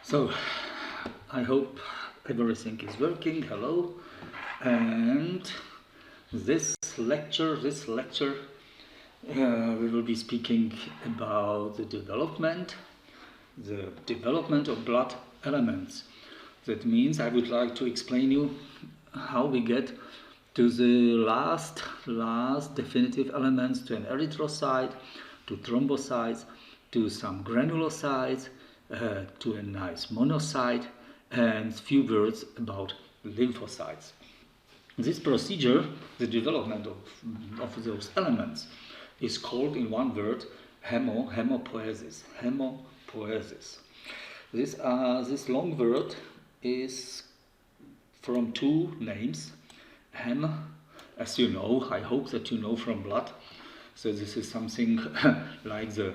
So, I hope everything is working. Hello, and this lecture, we will be speaking about the development of blood elements. That means I would like to explain you how we get to the last definitive elements, to an erythrocyte, to thrombocytes, to some granulocytes, to a nice monocyte, and few words about lymphocytes. This procedure, the development of those elements, is called in one word hemopoiesis. Hemopoiesis. This long word is from two names. Hem, as you know, I hope that you know from blood. So this is something like the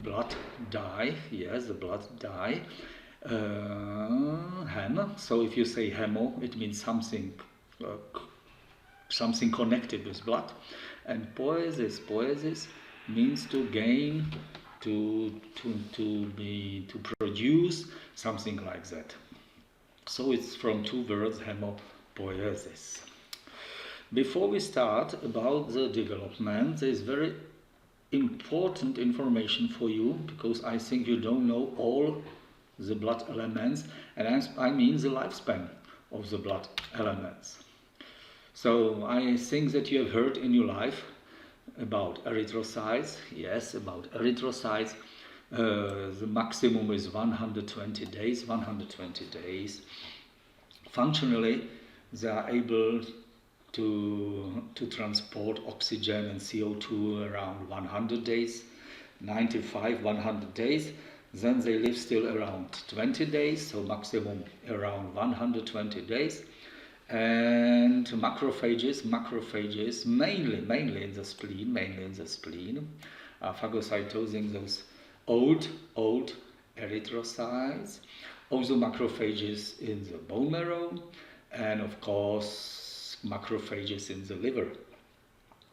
blood dye. Yes, the blood dye. Hem. So if you say hemo, it means something connected with blood. And poiesis means to gain, to produce something like that. So it's from two words, hemopoiesis. Before we start about the development, there is very important information for you, because I think you don't know all the blood elements, and I mean the lifespan of the blood elements. So I think that you have heard in your life about erythrocytes. Yes, about erythrocytes. The maximum is 120 days. 120 days. Functionally, they are able to transport oxygen and CO2 around 100 days, 95, 100 days. Then they live still around 20 days, so maximum around 120 days. And macrophages, mainly in the spleen, are phagocytosing those old erythrocytes. Also macrophages in the bone marrow, and of course macrophages in the liver.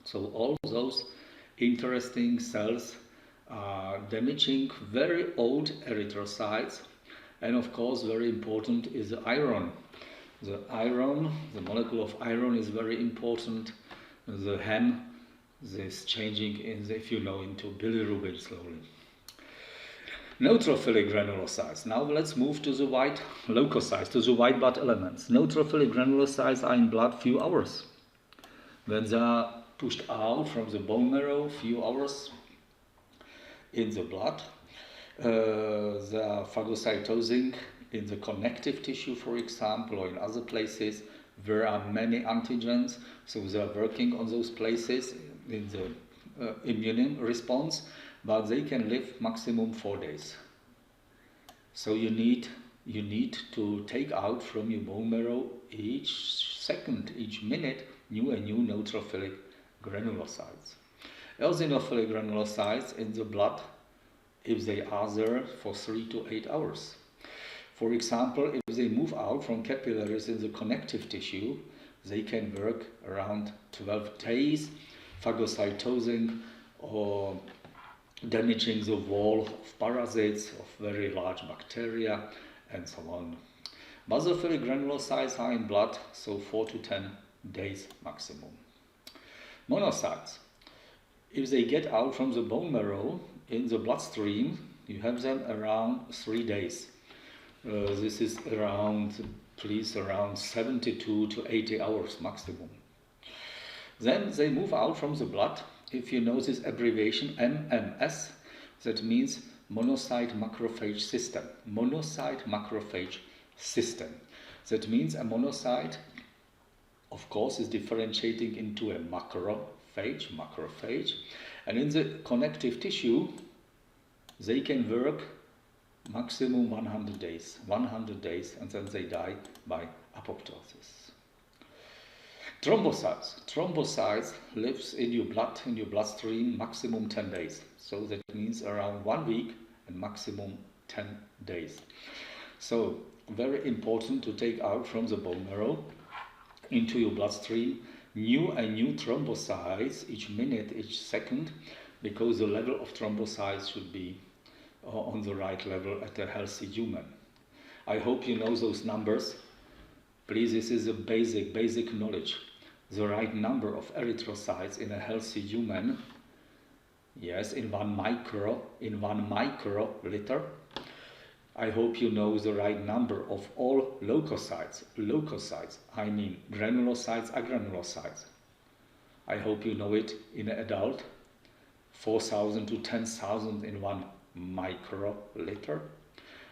So all those interesting cells are damaging very old erythrocytes, and of course very important is the iron. The molecule of iron is very important. The hem is changing if you know, into bilirubin slowly. Neutrophilic granulocytes. Now let's move to the white leukocytes, to the white blood elements. Neutrophilic granulocytes are in blood few hours. When they are pushed out from the bone marrow, few hours in the blood, they are phagocytosing in the connective tissue, for example, or in other places. There are many antigens, so they are working on those places in the immune response, but they can live maximum 4 days. So you need to take out from your bone marrow each second, each minute, new neutrophilic granulocytes. Eosinophilic granulocytes in the blood, if they are there for 3 to 8 hours. For example, if they move out from capillaries in the connective tissue, they can work around 12 days, phagocytosing or damaging the wall of parasites, of very large bacteria, and so on. Basophilic granulocytes are in blood, so 4 to 10 days maximum. Monocytes, if they get out from the bone marrow in the bloodstream, you have them around 3 days. This is around 72 to 80 hours maximum. Then they move out from the blood. If you know this abbreviation MMS, that means monocyte macrophage system. Monocyte macrophage system. That means a monocyte, of course, is differentiating into a macrophage, and in the connective tissue, they can work maximum 100 days, and then they die by apoptosis. Thrombocytes lives in your bloodstream maximum 10 days. So that means around 1 week and maximum 10 days. So very important to take out from the bone marrow into your bloodstream new thrombocytes each minute, each second, because the level of thrombocytes should be on the right level at a healthy human. I hope you know those numbers. Please, this is a basic knowledge. The right number of erythrocytes in a healthy human, yes, in 1 microliter. I hope you know the right number of all leukocytes. Leukocytes, I mean granulocytes, agranulocytes. I hope you know it in an adult, 4,000 to 10,000 in 1 microliter.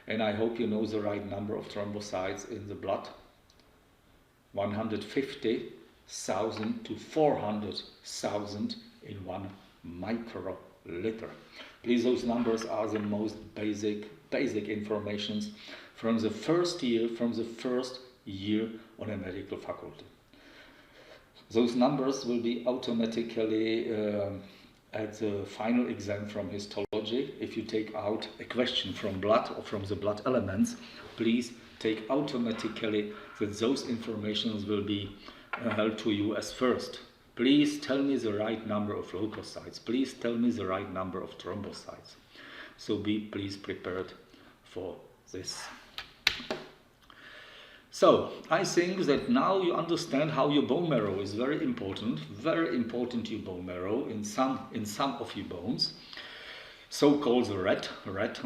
And I hope you know the right number of thrombocytes in the blood, 150,000 to 400,000 in 1 microliter. Please, those numbers are the most basic informations from the first year on a medical faculty. Those numbers will be automatically at the final exam from histology. If you take out a question from blood or from the blood elements, please take automatically that those informations will be held to you as first. Please tell me the right number of leukocytes. Please tell me the right number of thrombocytes. So be please prepared for this. So I think that now you understand how your bone marrow is very important your bone marrow in some of your bones. So-called the red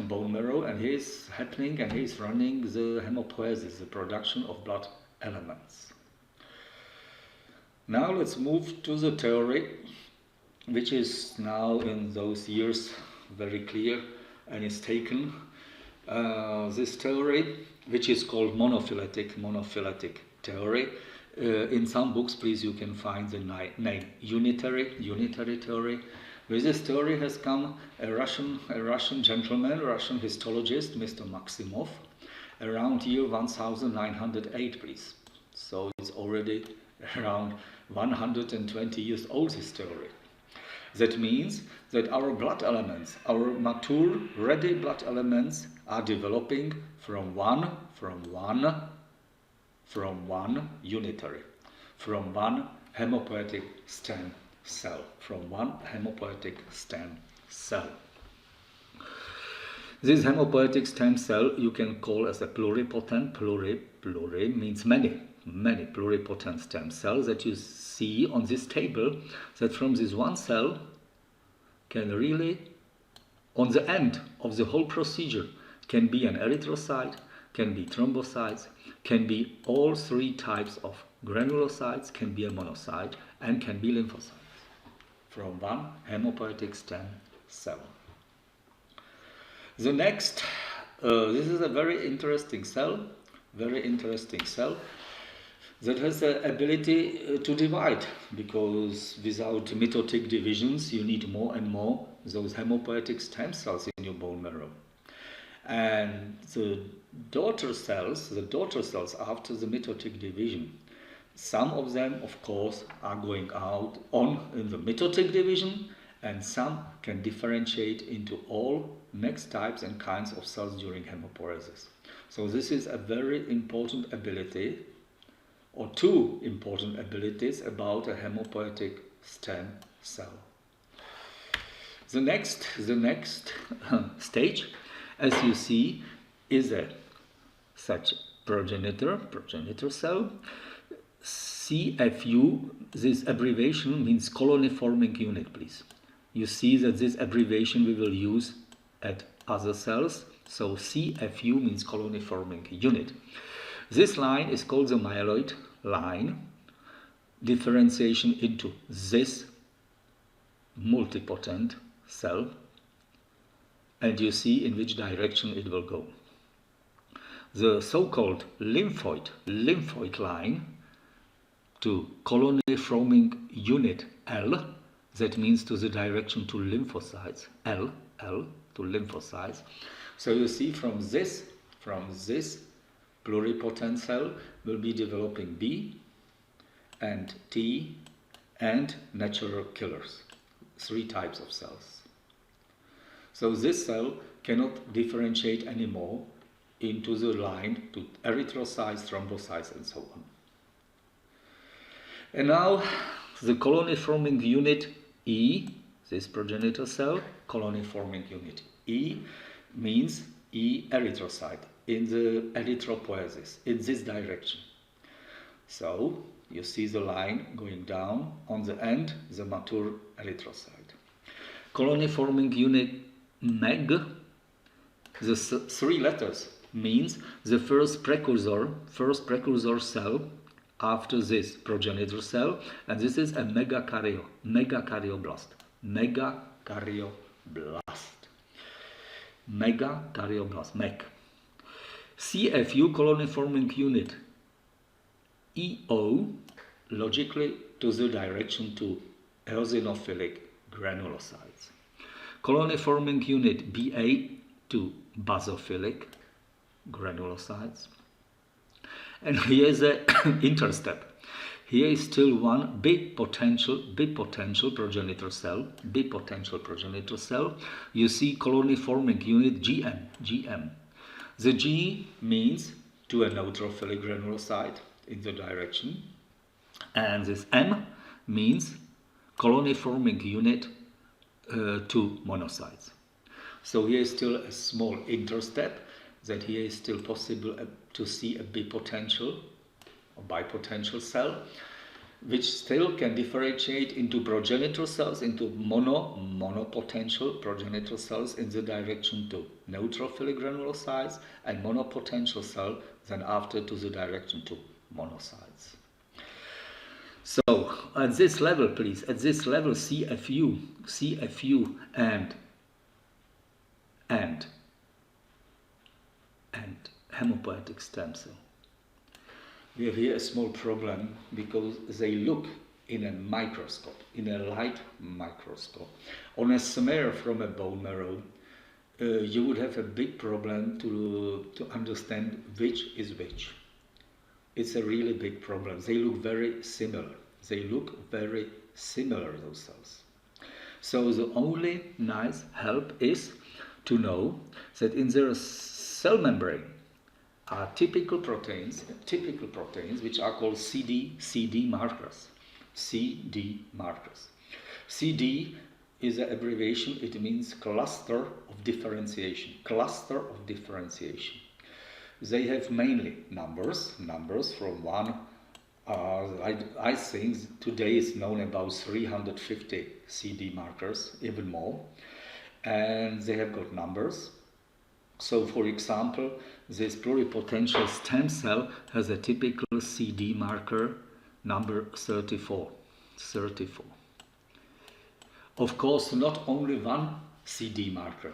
bone marrow, and he's happening and he's running the hemopoiesis, the production of blood elements. Now let's move to the theory, which is now in those years very clear and is taken. This theory, which is called monophyletic theory. In some books, please, you can find the name unitary theory. With this theory has come a Russian gentleman, Russian histologist, Mr. Maximov, around year 1908, please. So it's already around 120 years old, this theory. That means that our blood elements, our mature, ready blood elements, are developing from one unitary, from one hemopoietic stem cell, This hemopoietic stem cell you can call as a pluripotent. Pluri means many pluripotent stem cells that you see on this table, that from this one cell can really, on the end of the whole procedure, can be an erythrocyte, can be thrombocytes, can be all 3 types of granulocytes, can be a monocyte, and can be lymphocytes from one hemopoietic stem cell. The next, this is a very interesting cell that has the ability to divide, because without mitotic divisions you need more and more those hemopoietic stem cells in your bone marrow. And the daughter cells after the mitotic division, some of them of course are going out on in the mitotic division, and some can differentiate into all next types and kinds of cells during hemopoiesis. So this is a very important ability, or 2 important abilities about a hemopoietic stem cell. The next stage, as you see, is such progenitor cell. CFU, this abbreviation means colony forming unit, please. You see that this abbreviation we will use at other cells. So CFU means colony forming unit. This line is called the myeloid line. Differentiation into this multipotent cell, and you see in which direction it will go. The so-called lymphoid line to colony forming unit L, that means to the direction to lymphocytes, L to lymphocytes. So you see from this pluripotent cell will be developing B and T and natural killers, 3 types of cells. So this cell cannot differentiate anymore into the line to erythrocytes, thrombocytes, and so on. And now the colony forming unit E, this progenitor cell, colony forming unit E, means erythrocyte in the erythropoiesis, in this direction. So you see the line going down, on the end the mature erythrocyte. Colony forming unit MEG, the three letters, means the first precursor cell after this progenitor cell, and this is a megakaryoblast. Megakaryoblast, MEG. CFU, colony forming unit EO, logically to the direction to eosinophilic granulocytes. Colony forming unit BA to basophilic granulocytes. And here is an interstep. Here is still one big potential progenitor cell. You see colony forming unit GM. The G means to a neutrophilic granulocyte in the direction, and this M means colony forming unit to monocytes. So here is still a small interstep, that here is still possible to see a bipotential or bipotential cell, which still can differentiate into progenitor cells, into monopotential progenitor cells in the direction to neutrophilic granulocytes, and monopotential cell then after to the direction to monocytes. So at this level, please, at this level, CFU and hemopoietic stem cell. We have here a small problem because they look in a microscope, in a light microscope. On a smear from a bone marrow, you would have a big problem to understand which is which. It's a really big problem. They look very similar. Those cells. So the only nice help is to know that in their cell membrane are typical proteins which are called CD markers. CD is an abbreviation. It means cluster of differentiation. They have mainly numbers from 1. I think today is known about 350 CD markers, even more, and they have got numbers. So, for example, this pluripotential stem cell has a typical CD marker number 34. Of course, not only one CD marker.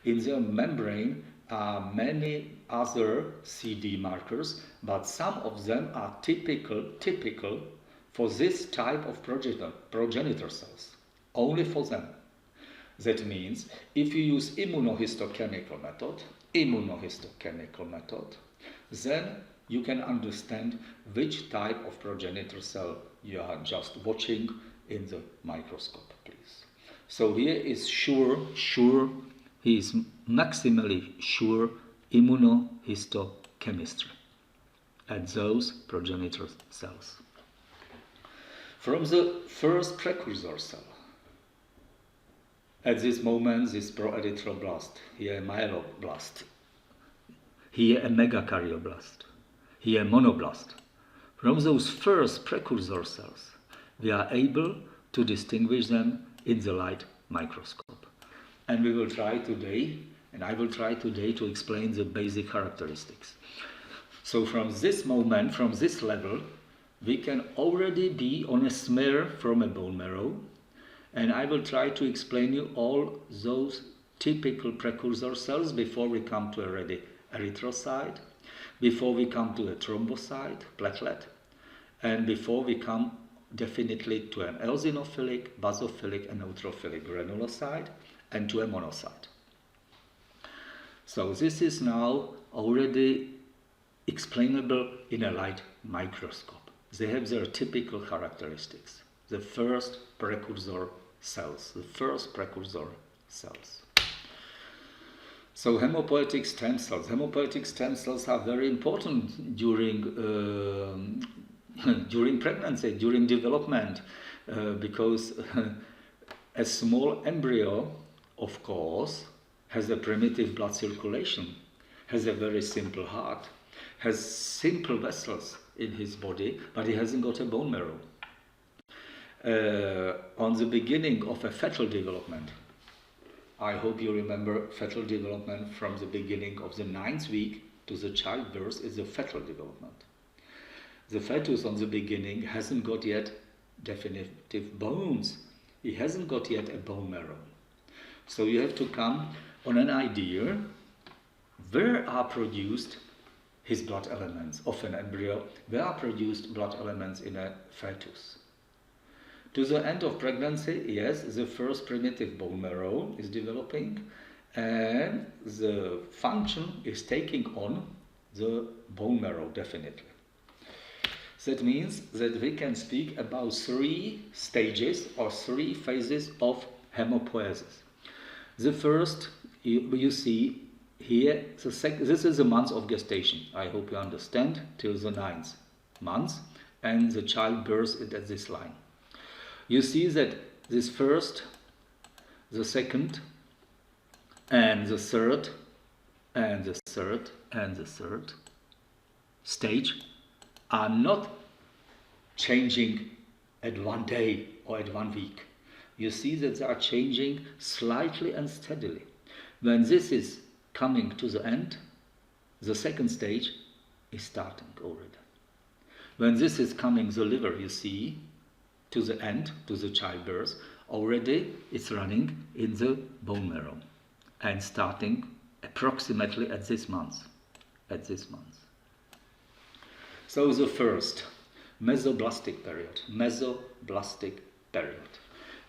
In their membrane are many other CD markers, but some of them are typical for this type of progenitor cells, only for them. That means if you use immunohistochemical method, then you can understand which type of progenitor cell you are just watching in the microscope, please. So here is sure, he is maximally sure immunohistochemistry at those progenitor cells. From the first precursor cell, at this moment, this proerythroblast, here a myeloblast, here a megakaryoblast, here a monoblast. From those first precursor cells, we are able to distinguish them in the light microscope. And we will try today, and I will try today to explain the basic characteristics. So from this moment, from this level, we can already be on a smear from a bone marrow, and I will try to explain you all those typical precursor cells before we come to a erythrocyte, before we come to a thrombocyte, platelet, and before we come definitely to an eosinophilic, basophilic, and neutrophilic granulocyte, and to a monocyte. So this is now already explainable in a light microscope. They have their typical characteristics. The first precursor cells. So hemopoietic stem cells. Hemopoietic stem cells are very important during pregnancy, during development, because a small embryo, of course, has a primitive blood circulation, has a very simple heart, has simple vessels in his body, but he hasn't got a bone marrow. On the beginning of a fetal development, I hope you remember fetal development from the beginning of the 9th week to the childbirth is a fetal development. The fetus on the beginning hasn't got yet definitive bones. He hasn't got yet a bone marrow. So you have to come on an idea where are produced his blood elements of an embryo, where are produced blood elements in a fetus. To the end of pregnancy, yes, the first primitive bone marrow is developing and the function is taking on the bone marrow definitely. That means that we can speak about 3 stages or 3 phases of hemopoiesis. The first, you see here, this is a month of gestation. I hope you understand, till the 9th month, and the child births it at this line. You see that this first, the second, and the third, and the third, and the third stage are not changing at one day or at 1 week. You see that they are changing slightly and steadily. When this is coming to the end, the second stage is starting already. When this is coming, the liver, you see, to the end, to the childbirth, already it's running in the bone marrow and starting approximately at this month. So the first, mesoblastic period.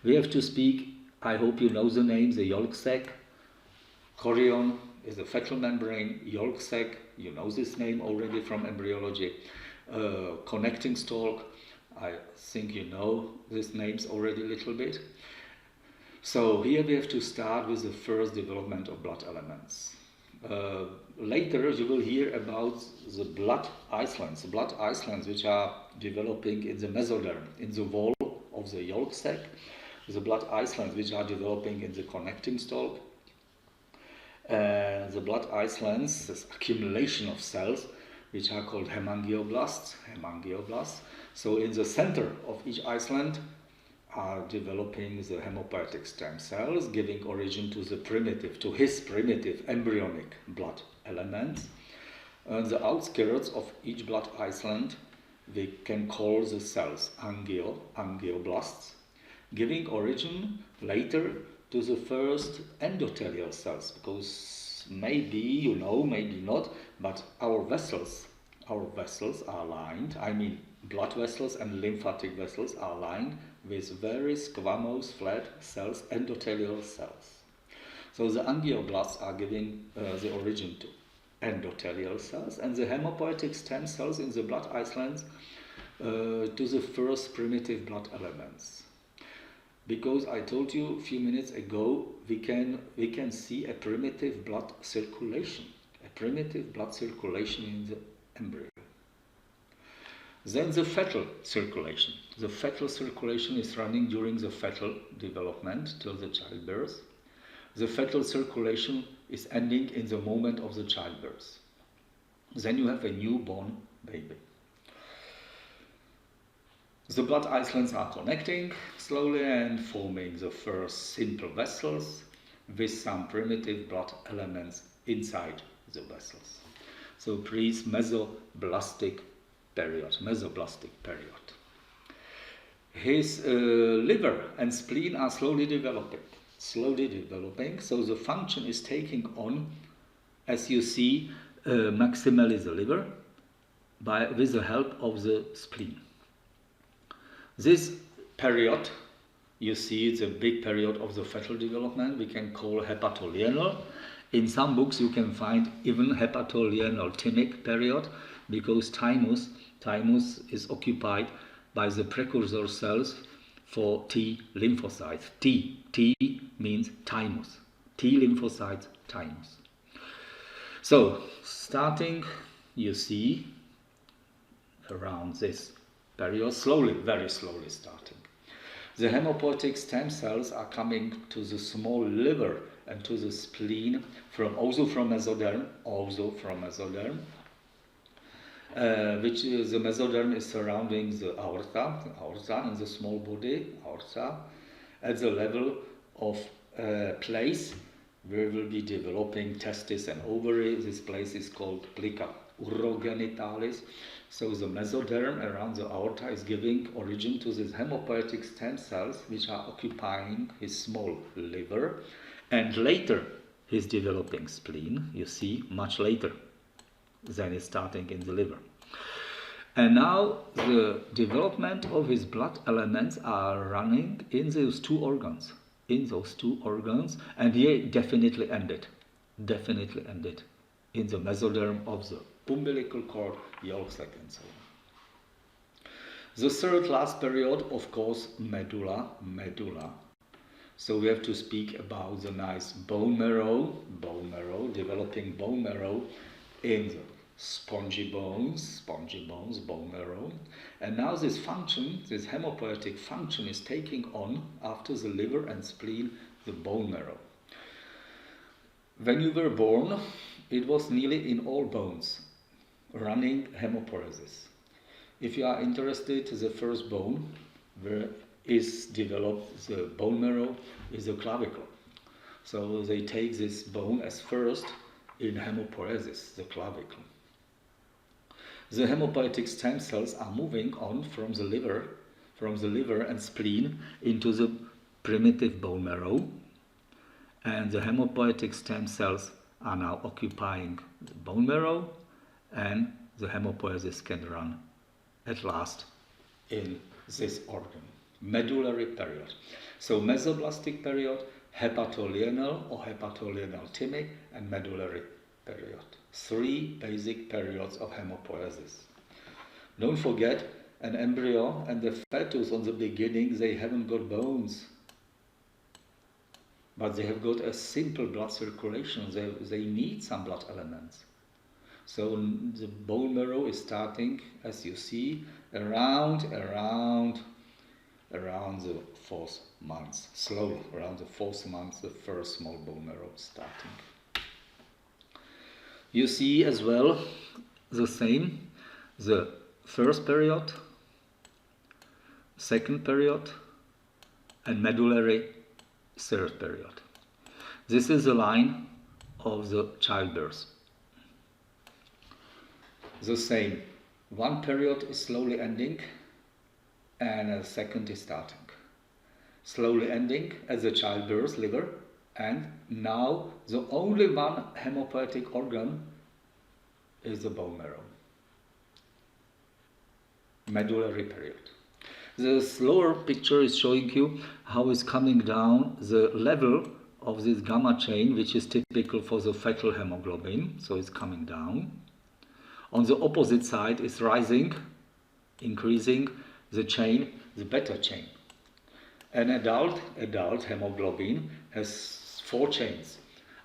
We have to speak, I hope you know the name, the yolk sac. Chorion is the fetal membrane, yolk sac, you know this name already from embryology. Connecting stalk, I think you know these names already a little bit. So here we have to start with the first development of blood elements. Later you will hear about the blood islands which are developing in the mesoderm, in the wall of the yolk sac, the blood islands which are developing in the connecting stalk. The blood islands, this accumulation of cells, which are called hemangioblasts. So in the center of each island are developing the hemopoietic stem cells, giving origin to his primitive embryonic blood elements. On the outskirts of each blood island, we can call the cells angioblasts, giving origin later to the first endothelial cells, because maybe you know, maybe not, but our vessels are lined, blood vessels and lymphatic vessels are lined with very squamous flat cells, endothelial cells. So the angioblasts are giving the origin to endothelial cells, and the hemopoietic stem cells in the blood islands to the first primitive blood elements. Because I told you a few minutes ago, we can see a primitive blood circulation in the embryo. Then the fetal circulation. The fetal circulation is running during the fetal development till the childbirth. The fetal circulation is ending in the moment of the childbirth. Then you have a newborn baby. The blood islands are connecting slowly and forming the first simple vessels with some primitive blood elements inside the vessels. So please, mesoblastic period. His liver and spleen are slowly developing. So the function is taking on, as you see, maximally the liver with the help of the spleen. This period, you see, it's a big period of the fetal development, we can call hepatolienal. In some books you can find even hepatolienal thymic period, because thymus is occupied by the precursor cells for T lymphocytes. T means thymus. T lymphocytes, thymus. So, starting, you see, around this period, very slowly starting. The hemopoietic stem cells are coming to the small liver and to the spleen, also from mesoderm, which is the mesoderm is surrounding the aorta in the small body, aorta, at the level of place where will be developing testis and ovary. This place is called plica urogenitalis. So the mesoderm around the aorta is giving origin to these hemopoietic stem cells which are occupying his small liver, and later he's developing spleen, you see, much later than is starting in the liver. And now the development of his blood elements are running in those two organs, and he definitely ended in the mesoderm of the umbilical cord, yolk sac, and so on. The third last period, of course, medulla. So we have to speak about the nice bone marrow, developing bone marrow in the spongy bones, bone marrow. And now this hemopoietic function is taking on, after the liver and spleen, the bone marrow. When you were born, it was nearly in all bones running hemopoiesis. If you are interested, the first bone where is developed the bone marrow is the clavicle. So they take this bone as first in hemopoiesis, the clavicle. The hemopoietic stem cells are moving on from the liver and spleen into the primitive bone marrow, and the hemopoietic stem cells are now occupying the bone marrow, and the hemopoiesis can run at last in this organ. Medullary period. So mesoblastic period, hepatolienal or hepatolienal-thymic, and medullary period. 3 basic periods of hemopoiesis. Don't forget, an embryo and the fetus on the beginning, they haven't got bones, but they have got a simple blood circulation. They need some blood elements. So the bone marrow is starting, as you see, around the 4th month. Slowly, around the 4th month, the first small bone marrow starting. You see as well the same, the first period, second period, and medullary third period. This is the line of the childbirth. The same, one period is slowly ending and a second is starting. Slowly ending at the childbirth, liver, and now the only one hemopoietic organ is the bone marrow. Medullary period. This lower picture is showing you how is coming down the level of this gamma chain, which is typical for the fetal hemoglobin, so it's coming down. On the opposite side is rising, increasing the chain, the beta chain. An adult hemoglobin has 4 chains: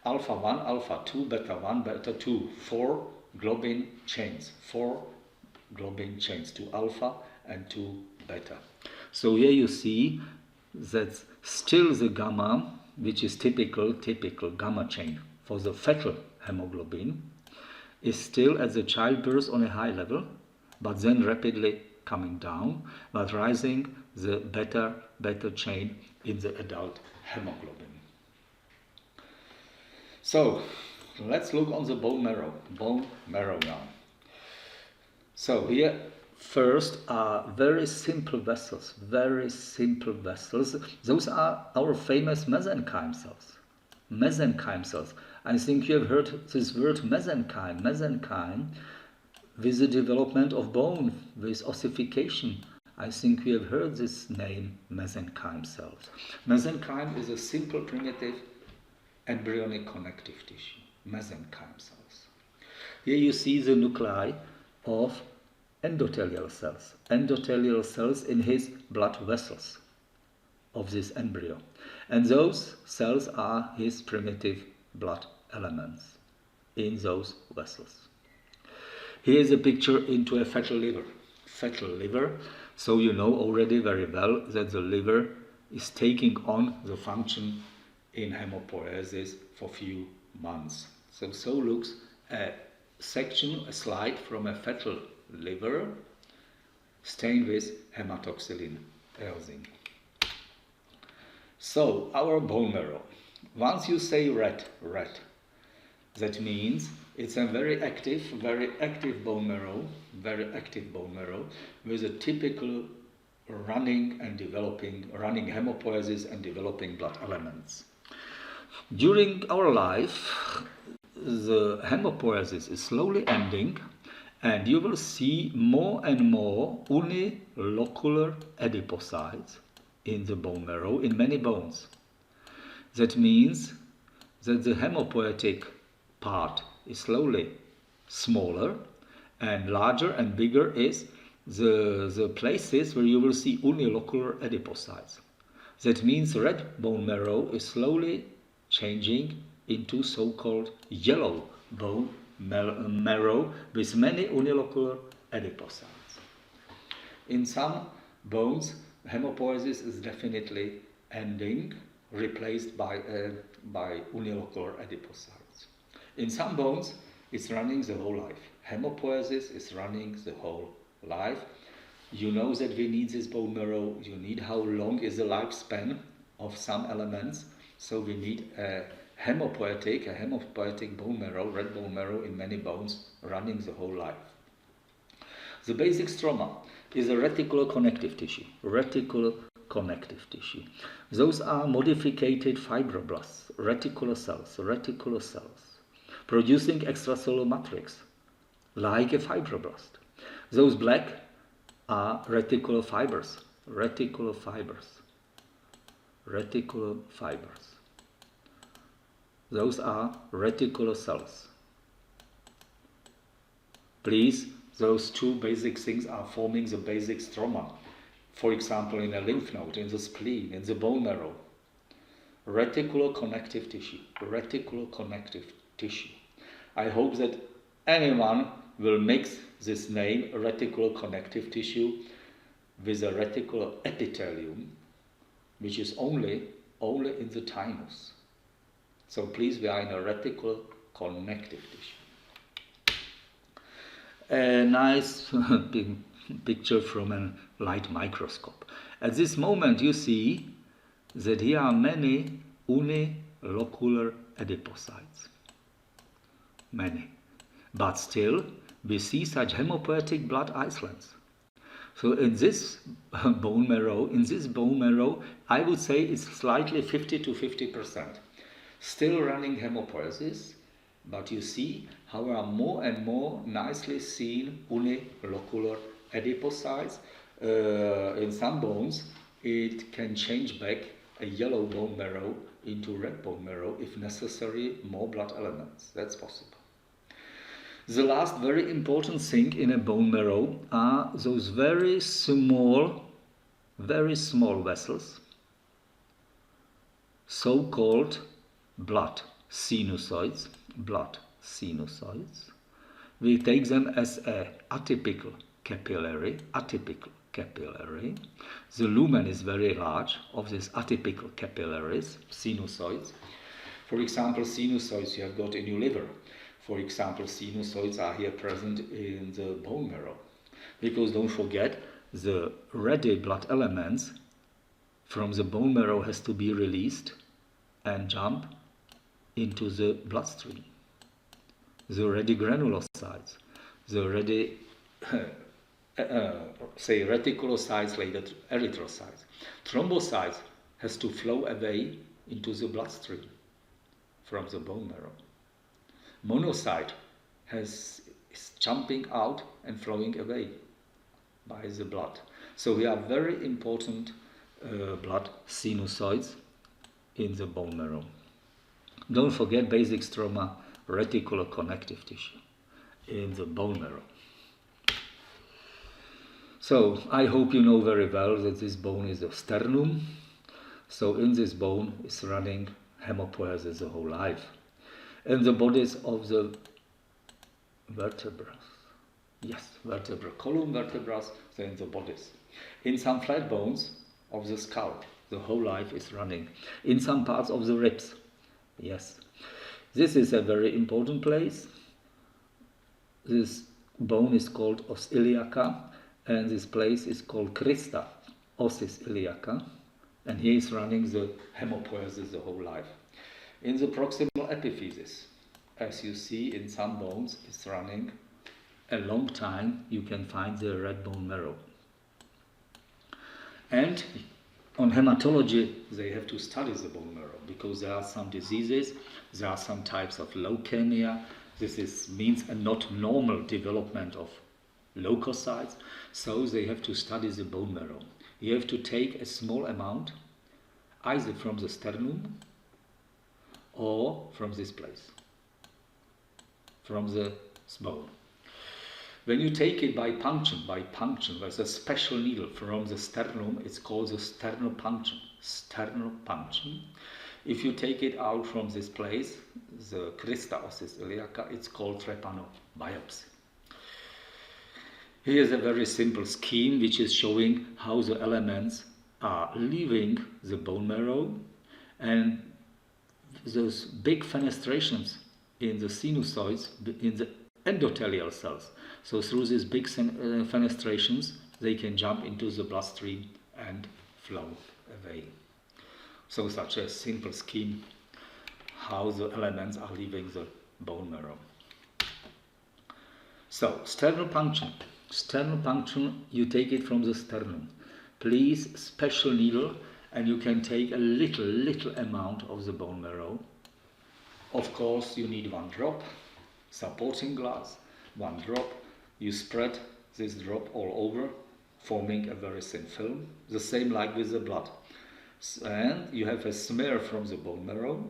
alpha 1, alpha 2, beta 1, beta 2, 4 globin chains, 2 alpha and 2 beta. So here you see that still the gamma, which is typical gamma chain for the fetal hemoglobin, is still at the childbirth on a high level, but then rapidly coming down, but rising the beta chain in the adult hemoglobin. So let's look on the bone marrow now. So here first are very simple vessels. Those are our famous mesenchyme cells. I think you have heard this word mesenchyme with the development of bone, with ossification. I think we have heard this name, mesenchyme cells. Mesenchyme is a simple primitive embryonic connective tissue, mesenchyme cells. Here you see the nuclei of endothelial cells in his blood vessels of this embryo. And those cells are his primitive blood elements in those vessels. Here is a picture into a fetal liver. So you know already very well that the liver is taking on the function in hemopoiesis for few months. So looks a section, a slide from a fetal liver stained with hematoxylin eosin. So our bone marrow. Once you say red, that means it's a very active bone marrow, with a typical running hemopoiesis and developing blood elements. During our life, the hemopoiesis is slowly ending, and you will see more and more unilocular adipocytes in the bone marrow, in many bones. That means that the hemopoietic part is slowly smaller, and larger and bigger is the places where you will see unilocular adipocytes. That means red bone marrow is slowly changing into so-called yellow bone marrow with many unilocular adipocytes. In some bones, hemopoiesis is definitely ending, replaced by unilocular adipocytes. In some bones, it's running the whole life. Hemopoiesis is running the whole life. You know that we need this bone marrow. You need how long is the lifespan of some elements. So we need a hemopoietic bone marrow, red bone marrow in many bones, running the whole life. The basic stroma is a reticular connective tissue. Those are modified fibroblasts, reticular cells, producing extracellular matrix, like a fibroblast. Those black are reticular fibers. Those are reticular cells. Please, those two basic things are forming the basic stroma. For example, in a lymph node, in the spleen, in the bone marrow. Reticular connective tissue. I hope that anyone will mix this name, reticular connective tissue, with a reticular epithelium, which is only in the thymus. So please, we are in a reticular connective tissue. A nice picture from a light microscope. At this moment you see that here are many unilocular adipocytes. Many. But still we see such hemopoietic blood islands. So in this bone marrow, I would say it's slightly 50 to 50%. Still running hemopoiesis, but you see how there are more and more nicely seen unilocular adipocytes. In some bones, it can change back a yellow bone marrow into red bone marrow if necessary, more blood elements. That's possible. The last very important thing in a bone marrow are those very small vessels, so-called blood sinusoids. We take them as a atypical capillary. The lumen is very large of these atypical capillaries, sinusoids. For example, sinusoids you have got in your liver. For example, sinusoids are here present in the bone marrow. Because don't forget, the ready blood elements from the bone marrow has to be released and jump into the bloodstream. The ready granulocytes, the ready reticulocytes, later erythrocytes. Thrombocytes has to flow away into the bloodstream from the bone marrow. Monocyte is jumping out and flowing away by the blood. So we have very important blood sinusoids in the bone marrow. Don't forget basic stroma, reticular connective tissue in the bone marrow. So I hope you know very well that this bone is a sternum. So in this bone is running hemopoiesis the whole life. In the bodies of the vertebrae, column vertebrae, they're in the bodies. In some flat bones of the skull, The whole life is running. In some parts of the ribs. Yes. This is a very important place. This bone is called os iliaca, and this place is called crista, ossis iliaca, and here is running the hemopoiesis the whole life. In the proximal epiphysis, as you see in some bones, it's running a long time. You can find the red bone marrow. And on hematology, they have to study the bone marrow because there are some diseases, there are some types of leukemia. This means a not normal development of leukocytes, so they have to study the bone marrow. You have to take a small amount, either from the sternum or from this place, from the bone. When you take it by punction, with a special needle from the sternum, it's called the sternopunction. Sternopunction. If you take it out from this place, the crista ossis iliaca, it's called trypanobiopsy. Here is a very simple scheme which is showing how the elements are leaving the bone marrow, and those big fenestrations in the sinusoids, in the endothelial cells. So through these big fenestrations, they can jump into the bloodstream and flow away. So such a simple scheme how the elements are leaving the bone marrow. So sternopunction. Sternopunction, you take it from the sternum. Please, special needle, and you can take a little amount of the bone marrow. Of course, you need 1 drop, supporting glass, 1 drop. You spread this drop all over, forming a very thin film, the same like with the blood. And you have a smear from the bone marrow.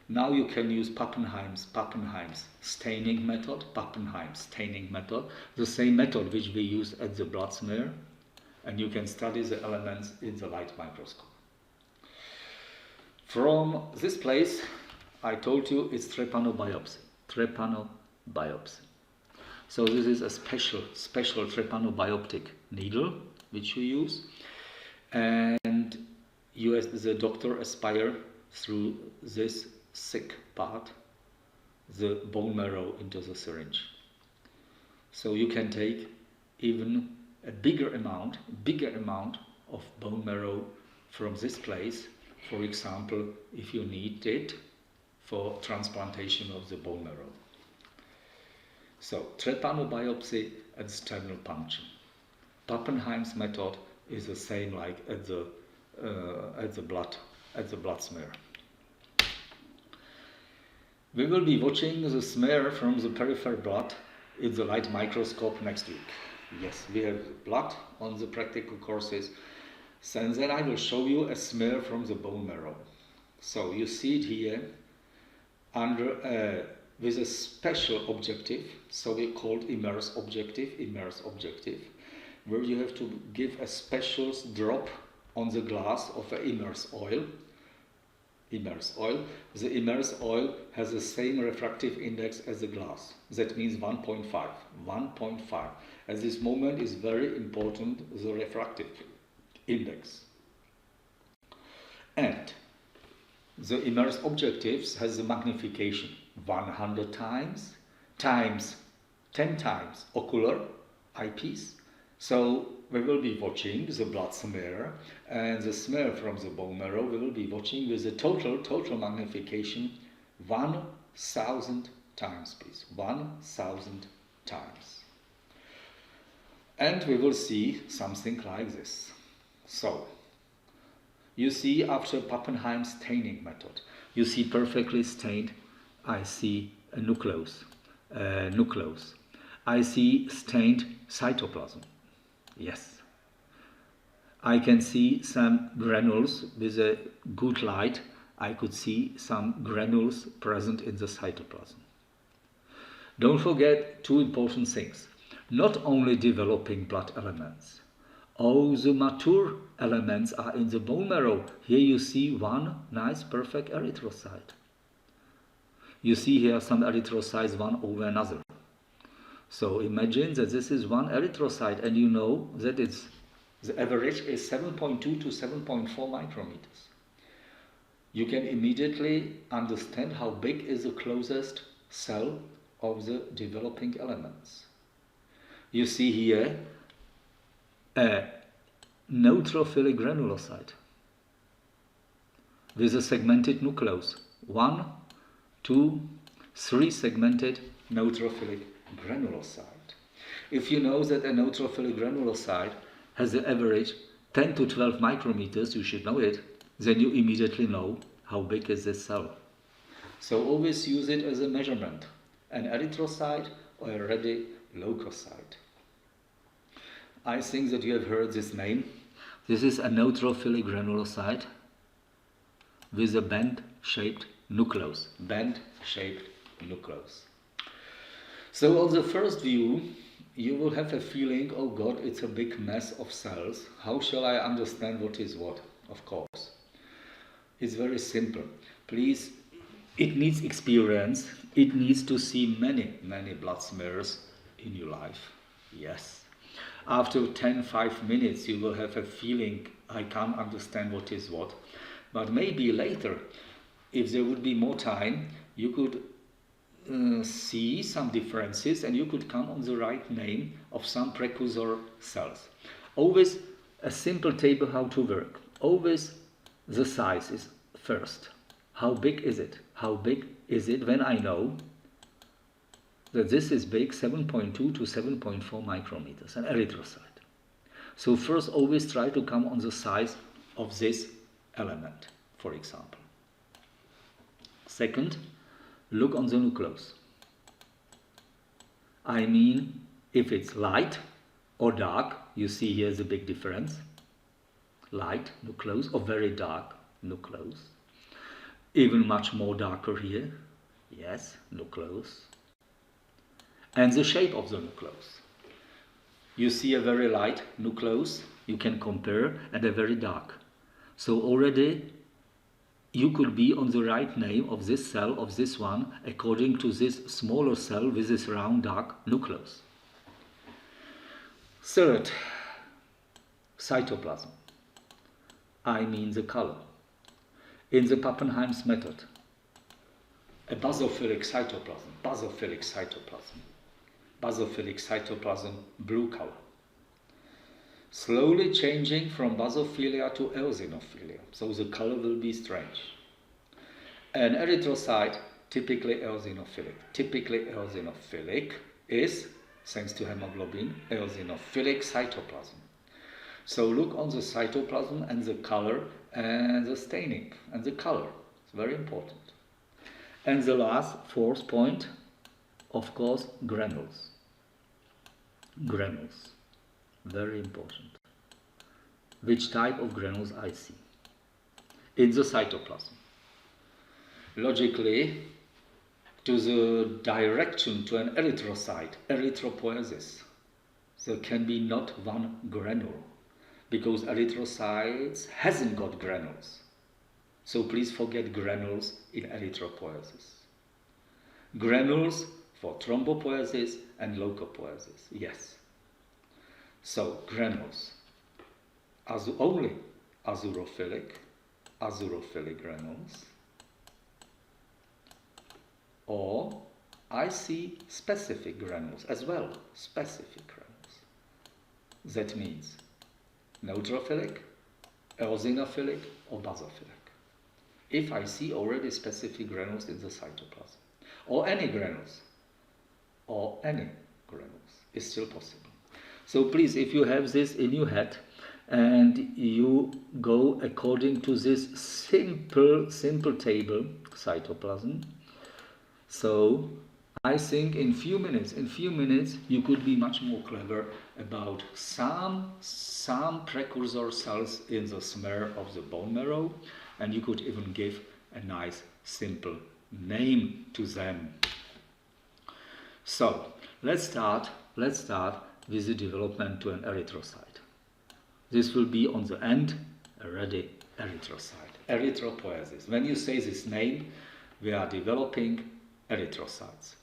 Now you can use Pappenheim's staining method, the same method which we use at the blood smear, and you can study the elements in the light microscope. From this place, I told you it's trypanobiopsy. So this is a special trypanobioptic needle which you use, and you as the doctor aspire through this thick part the bone marrow into the syringe. So you can take even a bigger amount of bone marrow from this place, for example, if you need it for transplantation of the bone marrow. So trypanobiopsy and sternopunction. Pappenheim's method is the same like at the blood smear. We will be watching the smear from the peripheral blood in the light microscope next week. Yes, we have blood on the practical courses. And then I will show you a smear from the bone marrow. So you see it here under with a special objective, so we called immerse objective, where you have to give a special drop on the glass of an immerse oil. The immerse oil has the same refractive index as the glass. That means 1.5. At this moment is very important, the refractive index. And the immerse objectives has the magnification 100 times 10 times ocular eyepiece. So we will be watching the blood smear, and the smear from the bone marrow we will be watching with the total magnification 1000 times, please, 1000 times. And we will see something like this. So you see, after Pappenheim's staining method, you see perfectly stained. I see a nucleus. I see stained cytoplasm. Yes. I can see some granules with a good light. I could see some granules present in the cytoplasm. Don't forget 2 important things. Not only developing blood elements. All the mature elements are in the bone marrow. Here you see one nice perfect erythrocyte. You see here some erythrocytes one over another. So imagine that this is one erythrocyte, and you know that it's The average is 7.2 to 7.4 micrometers. You can immediately understand how big is the closest cell of the developing elements. You see here a neutrophilic granulocyte with a segmented nucleus. 1, 2, 3 segmented neutrophilic granulocyte. If you know that a neutrophilic granulocyte has the average 10 to 12 micrometers, you should know it, then you immediately know how big is this cell. So always use it as a measurement, an erythrocyte or a reticulocyte. I think that you have heard this name. This is a neutrophilic granulocyte with a band-shaped nucleus. Band-shaped nucleus. So on the first view, you will have a feeling, oh God, it's a big mess of cells. How shall I understand what is what? Of course. It's very simple. Please, it needs experience. It needs to see many blood smears in your life. Yes. After 5 minutes, you will have a feeling, I can't understand what is what. But maybe later, if there would be more time, you could see some differences and you could come on the right name of some precursor cells. Always a simple table how to work. Always the size is first. How big is it? How big is it when I know that this is big, 7.2 to 7.4 micrometers, an erythrocyte. So first always try to come on the size of this element, for example. Second, look on the nucleus. I mean, if it's light or dark, you see here the big difference. Light nucleus or very dark nucleus. Even much more darker here. Yes, nucleus. And the shape of the nucleus. You see a very light nucleus, you can compare, and a very dark. So already you could be on the right name of this cell, of this one, according to this smaller cell with this round dark nucleus. Third, cytoplasm. I mean the color. In the Pappenheim's method, a basophilic cytoplasm, blue color. Slowly changing from basophilia to eosinophilia, so the color will be strange. An erythrocyte, typically eosinophilic, is, thanks to hemoglobin, eosinophilic cytoplasm. So look on the cytoplasm and the color and the staining and the color. It's very important. And the last, fourth point, of course, granules. Granules. Very important. Which type of granules I see? In the cytoplasm. Logically, to the direction to an erythrocyte, erythropoiesis, there can be not one granule, because erythrocytes hasn't got granules. So please forget granules in erythropoiesis. Granules for thrombopoiesis and leukopoiesis, yes. So granules, only azurophilic granules, or I see specific granules as well, specific granules. That means neutrophilic, eosinophilic, or basophilic. If I see already specific granules in the cytoplasm, or any granules, is still possible. So please, if you have this in your head and you go according to this simple table, cytoplasm, so I think in few minutes you could be much more clever about some precursor cells in the smear of the bone marrow, and you could even give a nice simple name to them. So let's start with the development to an erythrocyte. This will be on the end already erythrocyte, erythropoiesis. When you say this name, we are developing erythrocytes.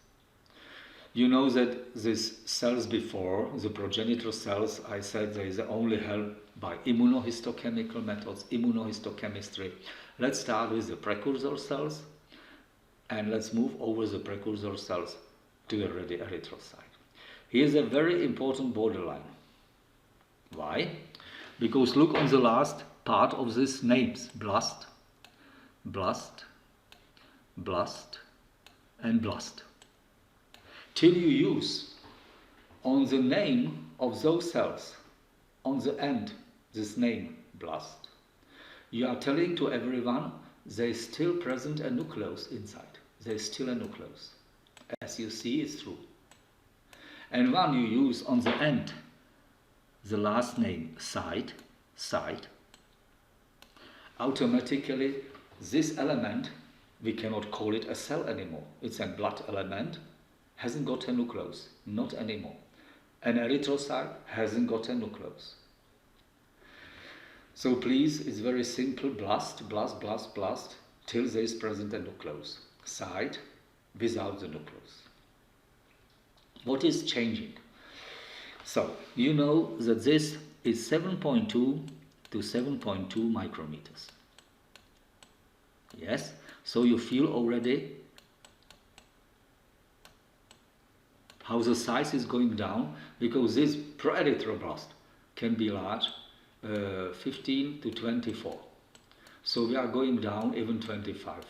You know that these cells before, the progenitor cells, I said they is only helped by immunohistochemical methods, immunohistochemistry. Let's start with the precursor cells and let's move over the precursor cells to the erythrocyte. Here's a very important borderline. Why? Because look on the last part of these names, blast, blast, blast and blast. Till you use on the name of those cells, on the end, this name, blast, you are telling to everyone there is still present a nucleus inside. There is still a nucleus. As you see, it's true. And when you use on the end the last name, site, automatically this element, we cannot call it a cell anymore. It's a blood element, hasn't got a nucleus, not anymore. An erythrocyte hasn't got a nucleus. So please, it's very simple, blast, blast, blast, blast, till there is present a nucleus. Site without the nucleus. What is changing? So, you know that this is 7.2 to 7.2 micrometers. Yes? So you feel already how the size is going down, because this proerythroblast can be large, 15 to 24. So we are going down even 25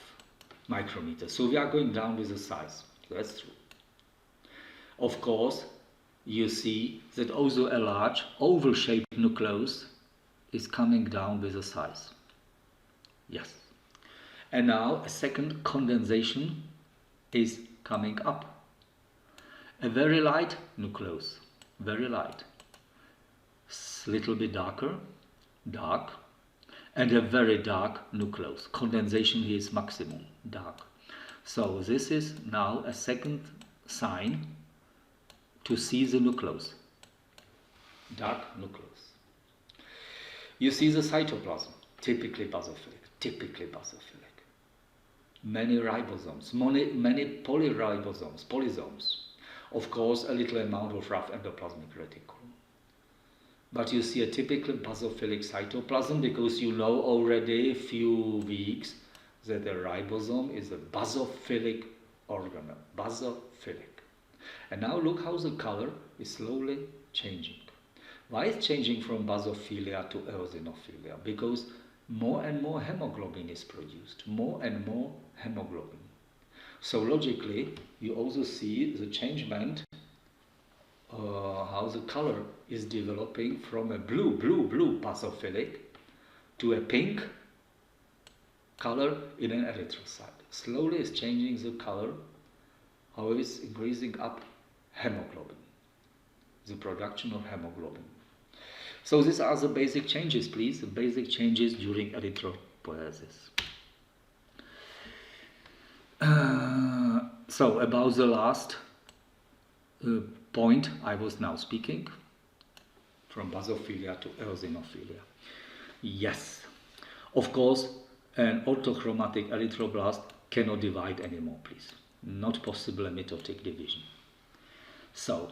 micrometers. So we are going down with the size. That's true. Of course, you see that also a large oval-shaped nucleus is coming down with the size. Yes. And now a second condensation is coming up. A very light nucleus, very light, little bit darker, dark, and a very dark nucleus. Condensation here is maximum, dark. So this is now a second sign to see the nucleus, dark nucleus. You see the cytoplasm, typically basophilic. Many ribosomes, many polyribosomes, polysomes. Of course, a little amount of rough endoplasmic reticulum. But you see a typical basophilic cytoplasm because you know already a few weeks that the ribosome is a basophilic organelle, basophilic. And now look how the color is slowly changing. Why is changing from basophilia to eosinophilia? Because more and more hemoglobin is produced, more and more hemoglobin. So logically, you also see the changement, how the color is developing from a blue basophilic to a pink color in an erythrocyte. Slowly it's changing the color, how it's increasing up hemoglobin, the production of hemoglobin. So these are the basic changes, please, the basic changes during erythropoiesis. So about the last point I was now speaking, from basophilia to eosinophilia. Yes, of course, an orthochromatic erythroblast cannot divide anymore, please. Not possible a mitotic division. So,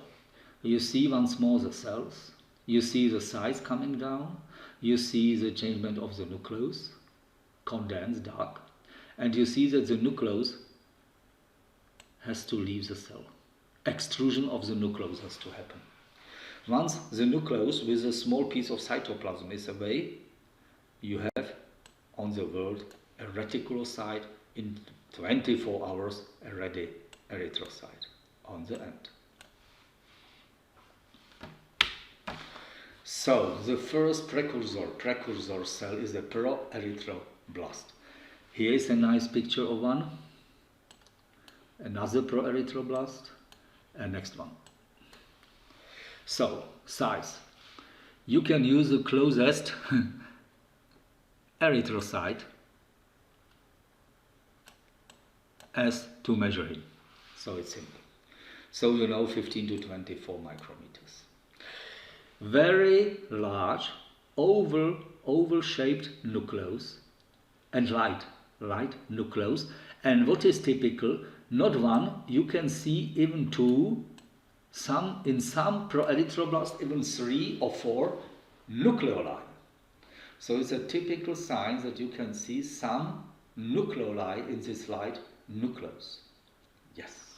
you see once more the cells, you see the size coming down, you see the changement of the nucleus, condensed, dark, and you see that the nucleus has to leave the cell. Extrusion of the nucleus has to happen. Once the nucleus with a small piece of cytoplasm is away, you have on the world a reticulocyte, in 24 hours a ready erythrocyte on the end. So the first precursor cell is the proerythroblast. Here is a nice picture of one, another proerythroblast, and next one. So, size. You can use the closest erythrocyte as to measure it. So it's simple. So you know 15 to 24 micrometers. Very large, oval-shaped nucleus and light nucleus. And what is typical? not one, you can see even two, in some proerythroblast even 3 or 4 nucleoli. So it's a typical sign that you can see some nucleoli in this slide, nucleus. Yes.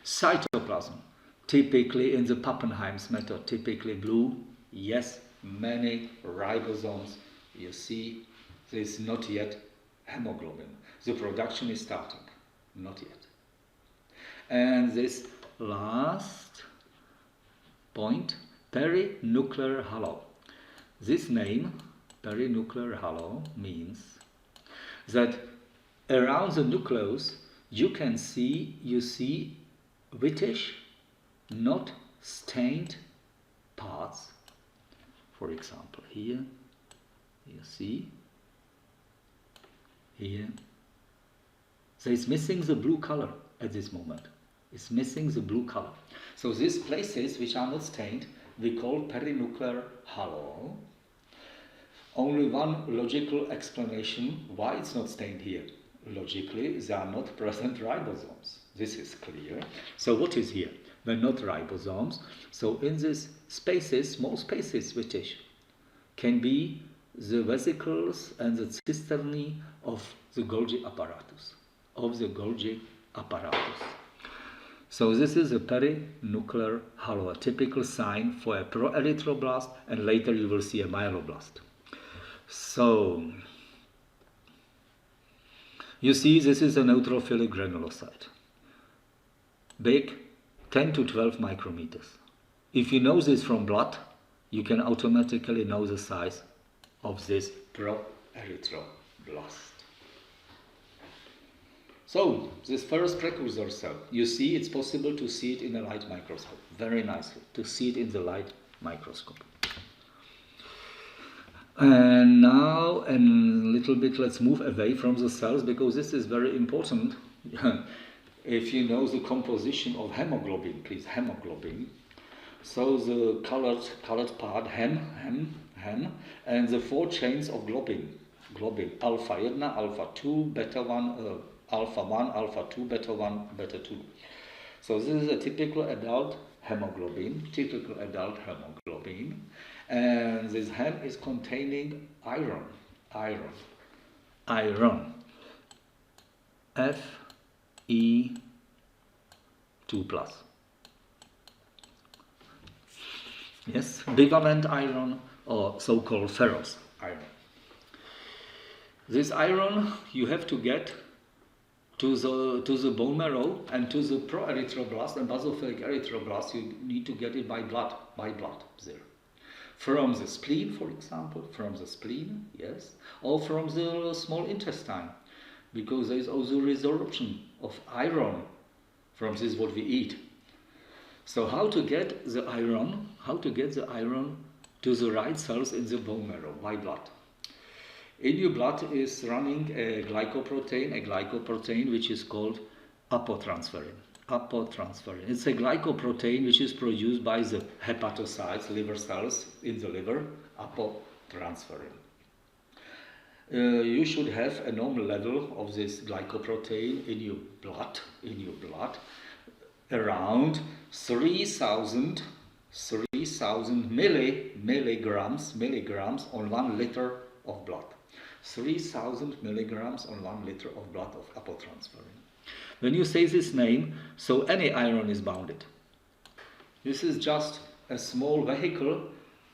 Cytoplasm, typically in the Pappenheim's method, typically blue. Yes, many ribosomes. You see, there is not yet hemoglobin. The production is starting, not yet. And this last point, perinuclear halo. This name, perinuclear halo, means that around the nucleus you see whitish, not stained parts. For example, here you see, here there is missing the blue color at this moment. It's missing the blue color. So these places which are not stained we call perinuclear halo. Only one logical explanation why it's not stained here. Logically, there are not present ribosomes. This is clear. So what is here? They're not ribosomes. So in these spaces, small spaces, whitish, can be the vesicles and the cisternae of the Golgi apparatus. So this is a perinuclear halo, a typical sign for a proerythroblast, and later you will see a myeloblast. So you see, this is a neutrophilic granulocyte. Big, 10 to 12 micrometers. If you know this from blood, you can automatically know the size of this proerythroblast. So, this first precursor cell, you see, it's possible to see it in a light microscope. Very nicely, to see it in the light microscope. And now, a little bit, let's move away from the cells, because this is very important. If you know the composition of hemoglobin, please, hemoglobin. So the colored part, hem, and the 4 chains of globin, alpha 1, alpha 2, beta 1, alpha 1, alpha 2, beta 1, beta 2. So this is a typical adult hemoglobin, and this hem is containing iron, Fe2+. Yes, bivalent iron, or so-called ferrous iron. This iron you have to get to the bone marrow and to the proerythroblast and basophilic erythroblast. You need to get it by blood there. From the spleen, for example, yes, or from the small intestine, because there is also resorption of iron from this what we eat. So how to get the iron to the right cells in the bone marrow? By blood. In your blood is running a glycoprotein which is called apotransferrin. It's a glycoprotein which is produced by the hepatocytes, liver cells in the liver, apotransferrin. You should have a normal level of this glycoprotein in your blood, around 3,000 milligrams on 1 liter of blood. 3,000 milligrams on 1 liter of blood of apotransferrin. When you say this name, so any iron is bounded. This is just a small vehicle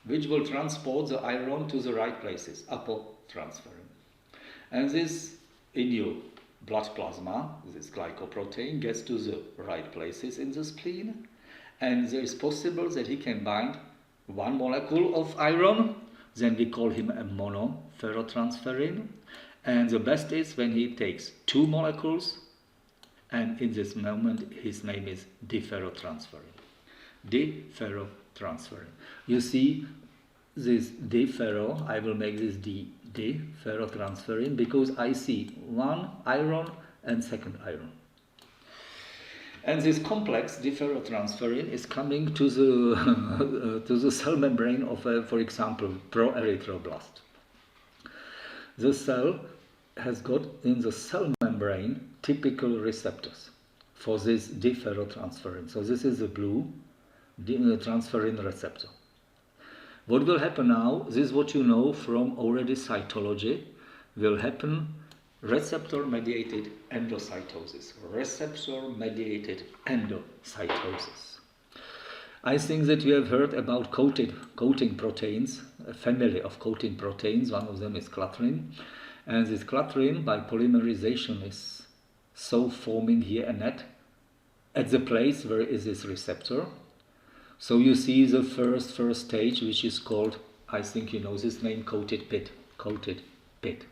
which will transport the iron to the right places, apotransferrin. And this, in your blood plasma, this glycoprotein gets to the right places in the spleen, and there is possible that he can bind 1 molecule of iron, then we call him a monoferrotransferrin, and the best is when he takes 2 molecules, and in this moment his name is diferrotransferrin. You see this diferro, I will make this diferrotransferrin because I see 1 iron and 2nd iron. And this complex diferrotransferrin is coming to the cell membrane of a, for example, proerythroblast. The cell has got in the cell membrane typical receptors. for this deferrotransferrin. So this is the blue transferrin receptor. What will happen now, this is what you know from already cytology, will happen receptor-mediated endocytosis. Receptor-mediated endocytosis. I think that you have heard about coating proteins, a family of coating proteins. One of them is clathrin. And this clathrin, by polymerization, is so forming here and at the place where is this receptor. So you see the first stage, which is called, I think you know this name, coated pit. Coated pit.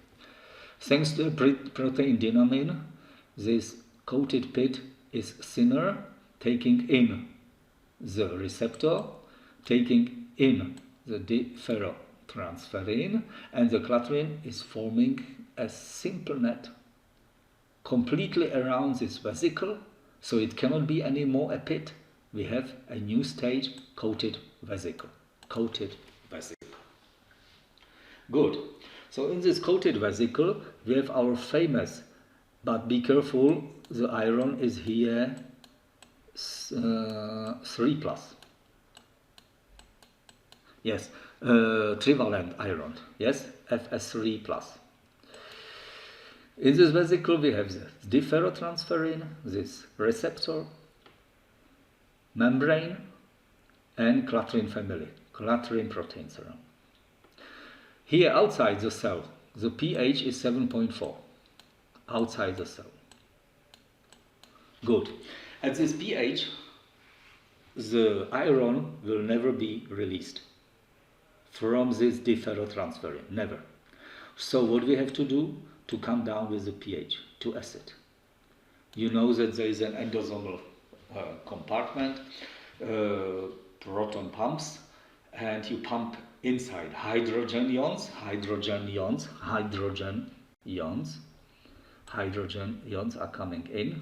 Thanks to protein dynamine, this coated pit is thinner, taking in the receptor, taking in the deferrotransferrin, and the clathrin is forming a simple net completely around this vesicle, so it cannot be anymore a pit. We have a new stage, coated vesicle. Coated vesicle. Good. So in this coated vesicle, we have our famous, but be careful, the iron is here 3+. Yes, trivalent iron. Yes, Fs3+. In this vesicle, we have the deferrotransferrin, this receptor, membrane, and clathrin family, clathrin proteins around. Here outside the cell, the pH is 7.4. Outside the cell. Good. At this pH, the iron will never be released from this deferrotransferrin. Never. So what we have to do to come down with the pH to acid? You know that there is an endosomal compartment, proton pumps, and you pump inside hydrogen ions are coming in,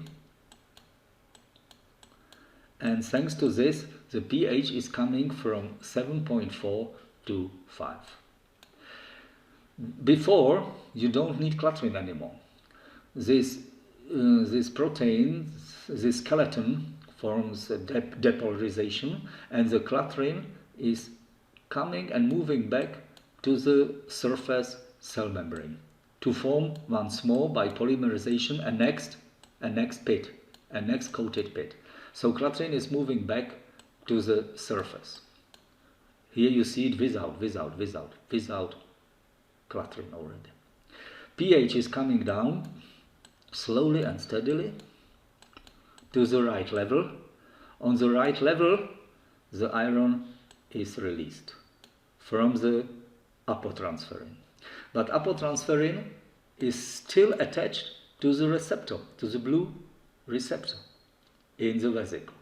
and thanks to this the pH is coming from 7.4 to 5. Before, you don't need clathrin anymore. This protein, this skeleton forms a depolarization, and the clathrin is coming and moving back to the surface cell membrane to form once more by polymerization a next pit, a next coated pit. So clathrin is moving back to the surface. Here you see it without clathrin already. pH is coming down slowly and steadily to the right level. On the right level, the iron is released from the apotransferrin. But apotransferrin is still attached to the receptor, to the blue receptor in the vesicle.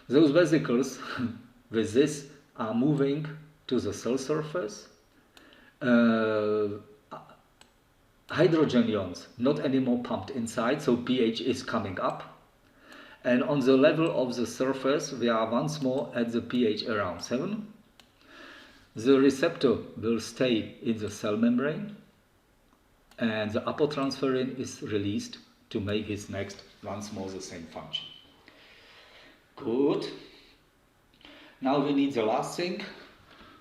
Those vesicles with this are moving to the cell surface. Hydrogen ions not anymore pumped inside, so pH is coming up. And on the level of the surface, we are once more at the pH around 7. The receptor will stay in the cell membrane, and the apotransferrin is released to make its next, once more, the same function. Good. Now we need the last thing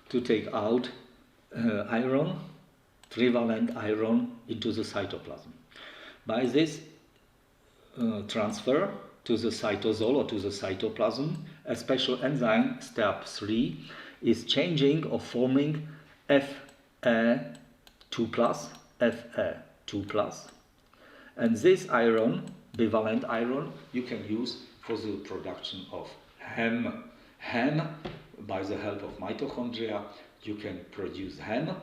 to take out iron, trivalent iron, into the cytoplasm. By this transfer to the cytosol or to the cytoplasm, a special enzyme, step 3, is changing or forming Fa2+, and this iron, bivalent iron, you can use for the production of hem. Hem, by the help of mitochondria, you can produce hem.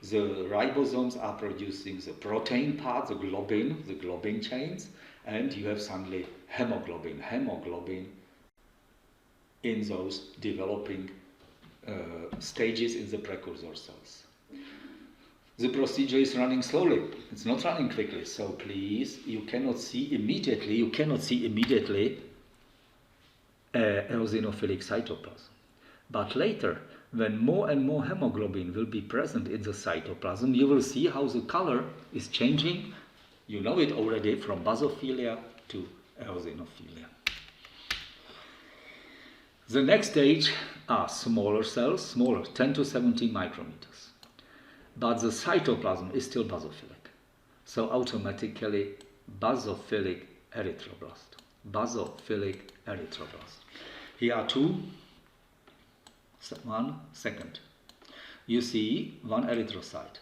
The ribosomes are producing the protein part, the globin chains, and you have suddenly hemoglobin in those developing stages in the precursor cells. The procedure is running slowly. It's not running quickly. So please, you cannot see immediately eosinophilic cytoplasm. But later, when more and more hemoglobin will be present in the cytoplasm, you will see how the color is changing. You know it already from basophilia to eosinophilia. The next stage are smaller cells, smaller, 10 to 17 micrometers. But the cytoplasm is still basophilic. So automatically basophilic erythroblast. Basophilic erythroblast. Here are two. 1 second. You see one erythrocyte.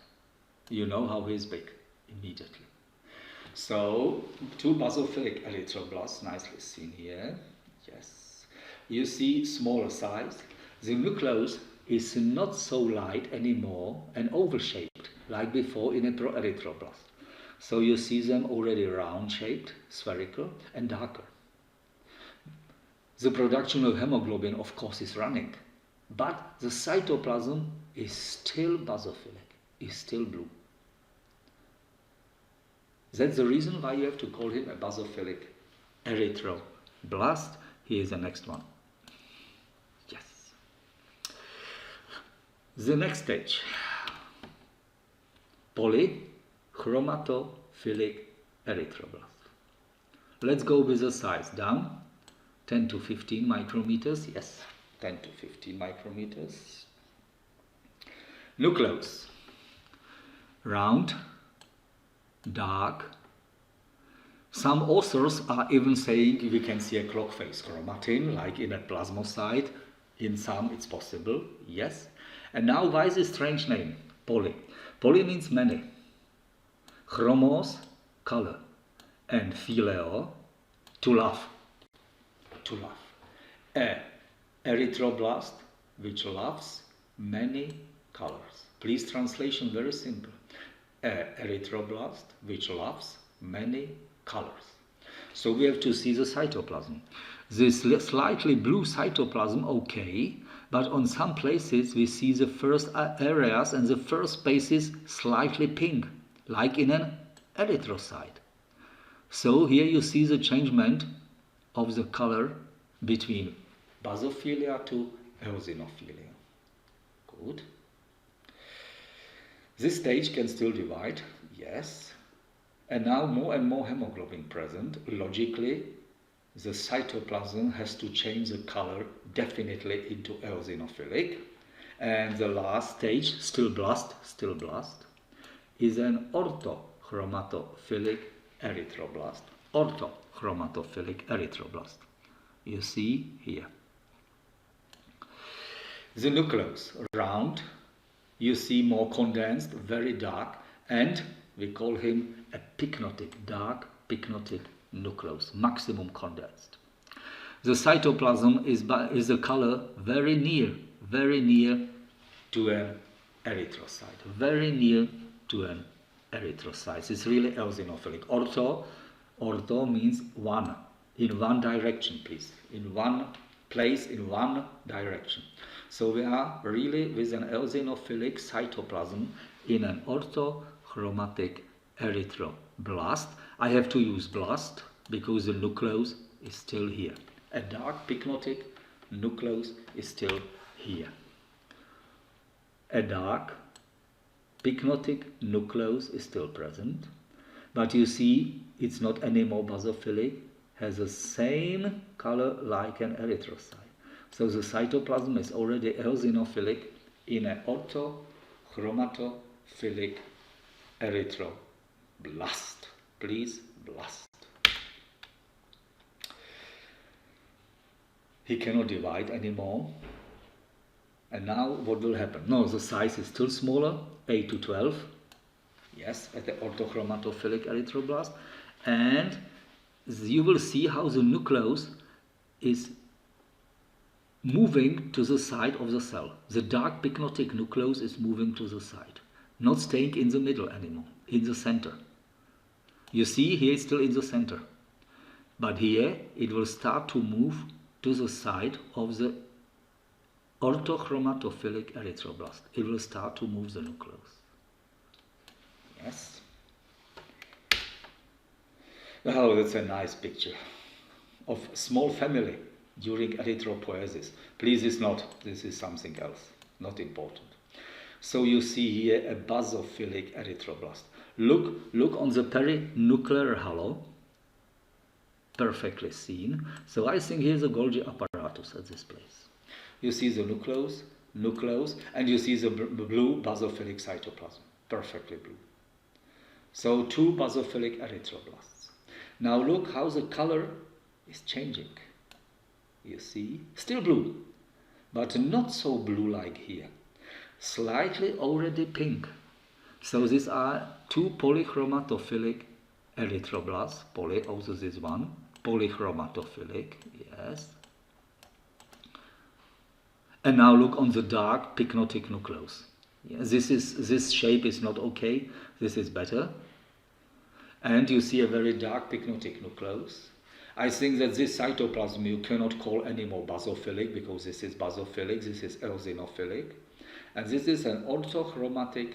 You know how he is big immediately. So two basophilic erythroblasts, nicely seen here. Yes. You see smaller size. The nucleus is not so light anymore and oval-shaped like before in a proerythroblast. So you see them already round-shaped, spherical and darker. The production of hemoglobin, of course, is running, but the cytoplasm is still basophilic, is still blue. That's the reason why you have to call him a basophilic erythroblast. Here is the next one. Yes. The next stage, polychromatophilic erythroblast. Let's go with the size down, 10 to 15 micrometers, yes, 10 to 15 micrometers. Nucleus, round, dark. Some authors are even saying we can see a clock face chromatin, like in a plasmocyte. In some it's possible, yes. And now why is this strange name, poly? Poly means many. Chromos, color. And phileo, to love. To love. Erythroblast, which loves many colors. Please, translation very simple. Erythroblast, which loves many colors. So we have to see the cytoplasm. This slightly blue cytoplasm, okay, but on some places we see the first areas and the first spaces slightly pink, like in an erythrocyte. So here you see the changement of the color between basophilia to eosinophilia. Good. This stage can still divide, yes. And now more and more hemoglobin present. Logically, the cytoplasm has to change the color definitely into eosinophilic. And the last stage, still blast, is an orthochromatophilic erythroblast. Orthochromatophilic erythroblast. You see here. The nucleus, round. You see more condensed, very dark, and we call him a pycnotic, dark pycnotic nucleus, maximum condensed. The cytoplasm is a color very near to an erythrocyte, very near to an erythrocyte. It's really eosinophilic. Ortho means one, in one direction, please, in one place, in one direction. So we are really with an eosinophilic cytoplasm in an orthochromatic erythroblast. I have to use blast because the nucleus is still here. A dark pycnotic nucleus is still here. A dark pycnotic nucleus is still present, but you see it's not anymore basophilic, has the same color like an erythrocyte. So the cytoplasm is already eosinophilic in an orthochromatophilic erythroblast. Please, blast. He cannot divide anymore. And now what will happen? No, the size is still smaller, 8 to 12. Yes, at the orthochromatophilic erythroblast. And you will see how the nucleus is moving to the side of the cell. The dark pycnotic nucleus is moving to the side, not staying in the middle anymore, in the center. You see here it's still in the center, but here it will start to move to the side of the orthochromatophilic erythroblast. It will start to move the nucleus. Yes. Oh, that's a nice picture of a small family during erythropoiesis. Please, it's not. This is something else, not important. So you see here a basophilic erythroblast. Look on the perinuclear halo. perfectly seen. So I think here's a Golgi apparatus at this place. You see the nucleus, and you see the blue basophilic cytoplasm, perfectly blue. So 2 basophilic erythroblasts. Now look how the color is changing. You see, still blue, but not so blue like here. Slightly already pink. So these are 2 polychromatophilic erythroblasts. Poly, also this one, polychromatophilic, yes. And now look on the dark pycnotic nucleus. Yeah, this shape is not okay. This is better. And you see a very dark pycnotic nucleus. I think that this cytoplasm you cannot call anymore basophilic, because this is basophilic, this is eosinophilic. And this is an orthochromatic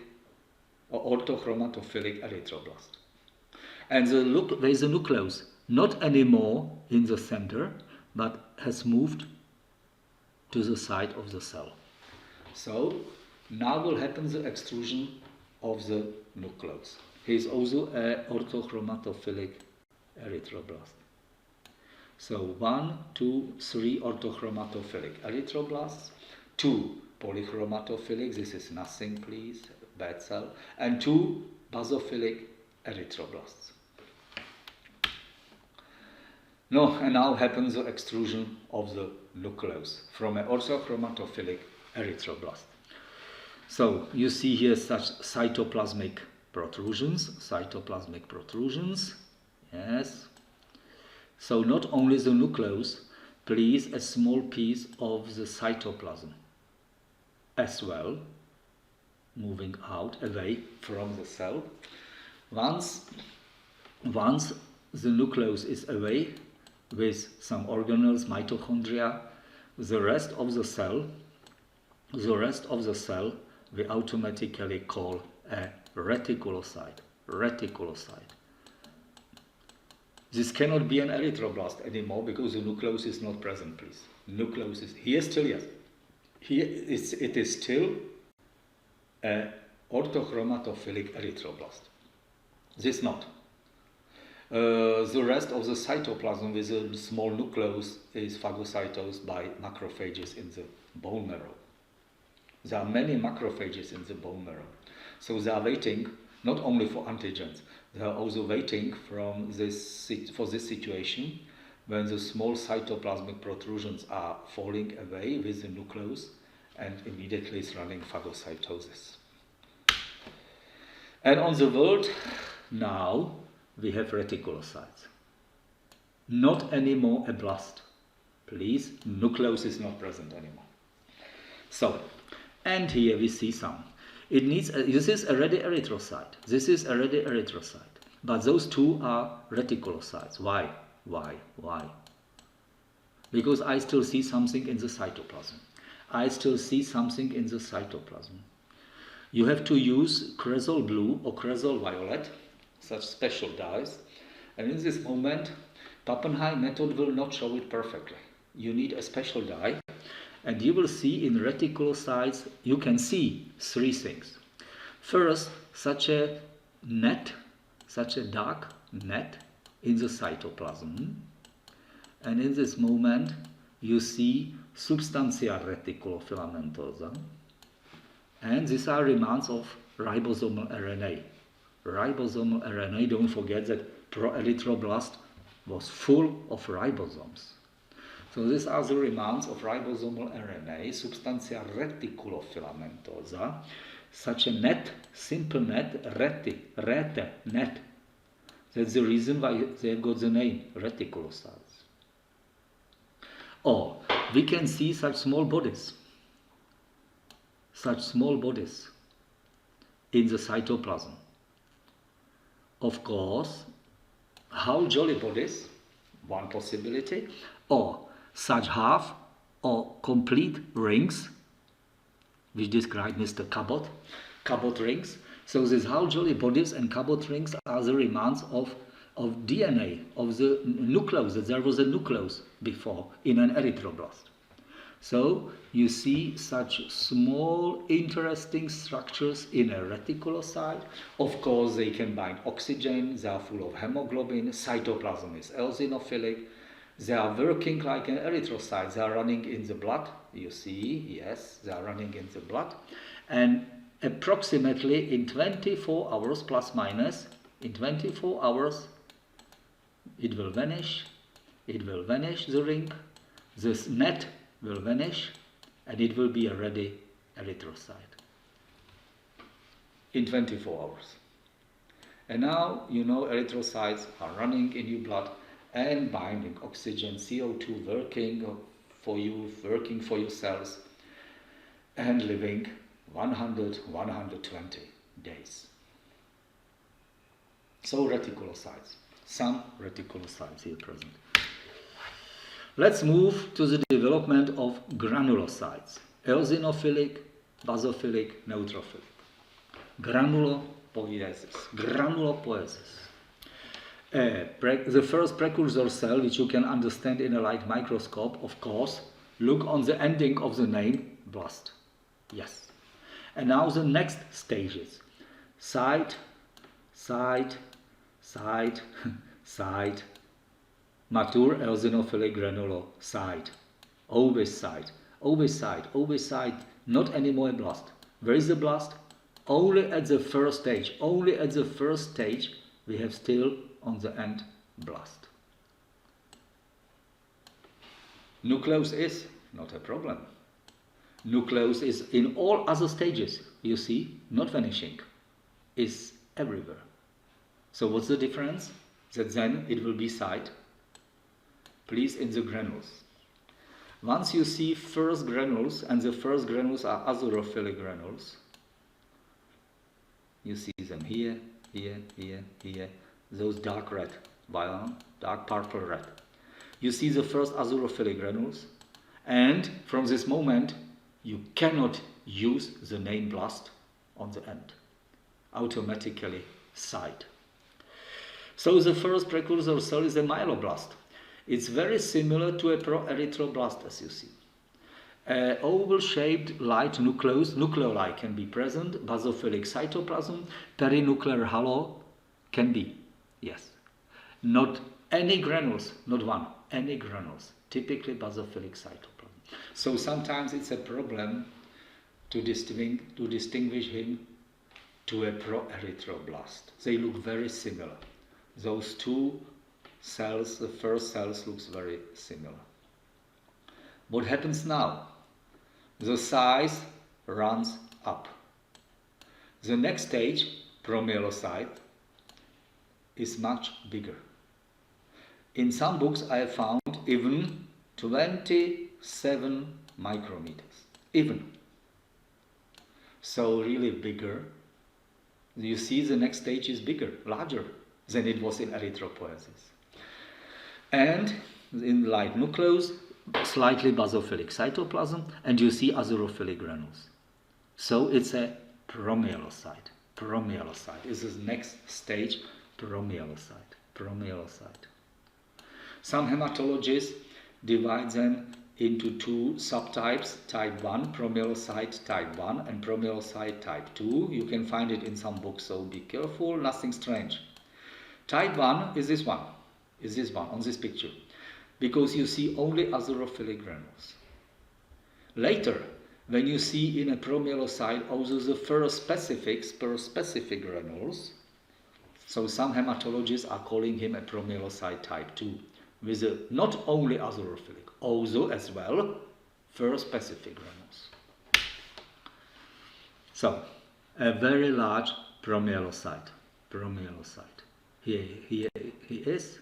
or orthochromatophilic erythroblast. And look, there is a nucleus, not anymore in the center, but has moved to the side of the cell. So now will happen the extrusion of the nucleus. He is also an orthochromatophilic erythroblast. So 1, 2, 3 orthochromatophilic erythroblasts, 2 polychromatophilic, this is nothing please, bad cell, and 2 basophilic erythroblasts. No, and now happens the extrusion of the nucleus from an orthochromatophilic erythroblast. So you see here such cytoplasmic protrusions, yes. So not only the nucleus, please a small piece of the cytoplasm as well, moving out away from the cell. Once the nucleus is away with some organelles, mitochondria, the rest of the cell we automatically call a reticulocyte. This cannot be an erythroblast anymore because the nucleus is not present, please. Nucleus is here still, yes. Here it is still an orthochromatophilic erythroblast. This not. The rest of the cytoplasm with a small nucleus is phagocytosed by macrophages in the bone marrow. There are many macrophages in the bone marrow. So they are waiting not only for antigens, they are also waiting for this situation when the small cytoplasmic protrusions are falling away with the nucleus, and immediately is running phagocytosis. And on the world now we have reticulocytes. Not anymore a blast. Please, nucleus is not present anymore. So, and here we see some. It needs this is already erythrocyte. This is already erythrocyte. But those 2 are reticulocytes. Why? Because I still see something in the cytoplasm. You have to use cresol blue or cresol violet, such special dyes. And in this moment, Pappenheim method will not show it perfectly. You need a special dye. And you will see in reticulocytes, you can see 3 things. First, such a dark net in the cytoplasm. And in this moment, you see substantia reticulofilamentosa. And these are remnants of ribosomal RNA. Don't forget that proerythroblast was full of ribosomes. So these are the remnants of ribosomal RNA, substantia reticulofilamentosa, such a net, simple net, net. That's the reason why they have got the name, reticulocytes. Or we can see such small bodies in the cytoplasm. Of course, how jolly bodies, one possibility, or such half or complete rings, which describe Mr. Cabot rings. So these half jolly bodies and Cabot rings are the remnants of DNA, of the nucleus, that there was a nucleus before in an erythroblast. So you see such small interesting structures in a reticulocyte. Of course they can bind oxygen, they are full of hemoglobin, cytoplasm is eosinophilic, they are working like an erythrocyte, they are running in the blood, you see, yes, they are running in the blood, and approximately in 24 hours plus minus, in 24 hours it will vanish, the ring, this net will vanish, and it will be a ready erythrocyte in 24 hours. And now you know erythrocytes are running in your blood and binding oxygen, CO2, working for you, working for your cells, and living 100, 120 days. So reticulocytes, some reticulocytes here present. Let's move to the development of granulocytes, eosinophilic, basophilic, neutrophilic. Granulopoiesis. The first precursor cell, which you can understand in a light microscope, of course, look on the ending of the name, blast. Yes. And now the next stages. Site, mature eosinophilic granulocyte. Ovocyte, not anymore a blast. Where is the blast? Only at the first stage. We have still on the end blast. Nucleus is not a problem. Nucleus is in all other stages, you see, not vanishing, is everywhere. So what's the difference? That then it will be site. Please, in the granules. Once you see first granules, and the first granules are azurophilic granules, you see them here, those dark red, dark purple red. You see the first azurophilic granules, and from this moment you cannot use the name blast on the end. Automatically site. So the first precursor cell is a myeloblast. It's very similar to a proerythroblast, as you see. Oval-shaped light nucleoli can be present, basophilic cytoplasm, perinuclear halo can be, yes. Not any granules, not one, any granules, typically basophilic cytoplasm. So sometimes it's a problem to distinguish him to a proerythroblast. They look very similar. Those two cells, the first cells, looks very similar. What happens now? The size runs up. The next stage, promyelocyte, is much bigger. In some books I have found even 27 micrometers. Even. So really bigger. You see the next stage is bigger, larger than it was in erythropoiesis. And in light nucleus, slightly basophilic cytoplasm, and you see azurophilic granules. So it's a promyelocyte. Promyelocyte is the next stage, promyelocyte. Some hematologists divide them into two subtypes, type 1, promyelocyte type 1, and promyelocyte type 2. You can find it in some books, so be careful, nothing strange. Type 1 is this one, on this picture, because you see only azurophilic granules. Later, when you see in a promyelocyte also the first specific granules, so some hematologists are calling him a promyelocyte type 2, with not only azurophilic, also as well first specific granules. So, a very large promyelocyte. Here he is.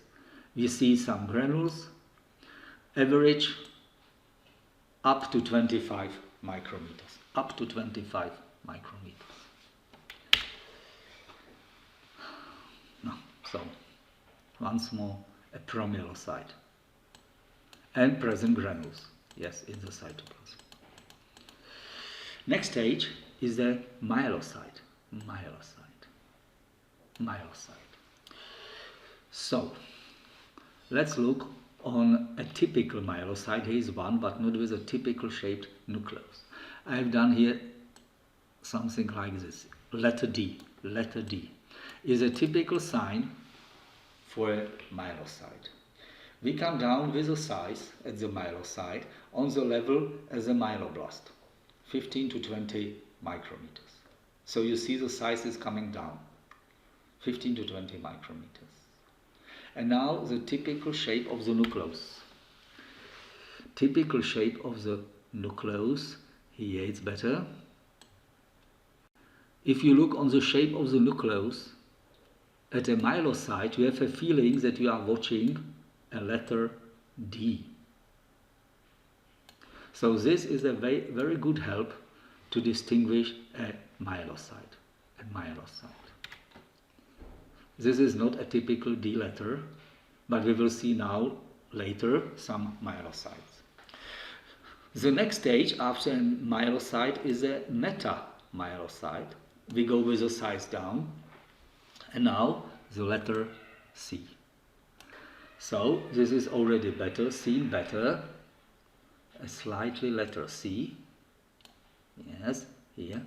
We see some granules, average up to 25 micrometers. So, once more, a promyelocyte. And present granules, yes, in the cytoplasm. Next stage is the myelocyte. So, let's look on a typical myelocyte. Here is one, but not with a typical shaped nucleus. I have done here something like this. Letter D. Letter D is a typical sign for a myelocyte. We come down with a size at the myelocyte on the level as a myeloblast, 15 to 20 micrometers. So you see the size is coming down, 15 to 20 micrometers. And now the typical shape of the nucleus. Typical shape of the nucleus, here it's better. If you look on the shape of the nucleus at a myelocyte, you have a feeling that you are watching a letter D. So this is a very good help to distinguish a myelocyte. This is not a typical D letter, but we will see now later some myelocytes. The next stage after a myelocyte is a metamyelocyte. We go with the size down, and now the letter C. So this is already better, seen better. A slightly letter C. Yes, here.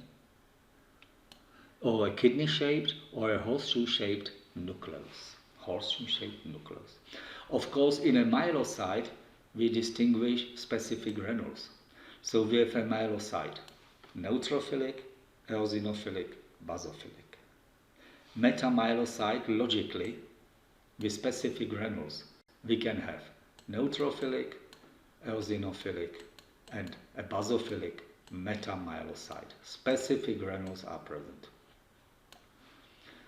Or a kidney-shaped or a horseshoe-shaped nucleus. Horseshoe-shaped nucleus. Of course, in a myelocyte, we distinguish specific granules. So we have a myelocyte, neutrophilic, eosinophilic, basophilic. Metamyelocyte, logically, with specific granules, we can have neutrophilic, eosinophilic, and a basophilic metamyelocyte. Specific granules are present.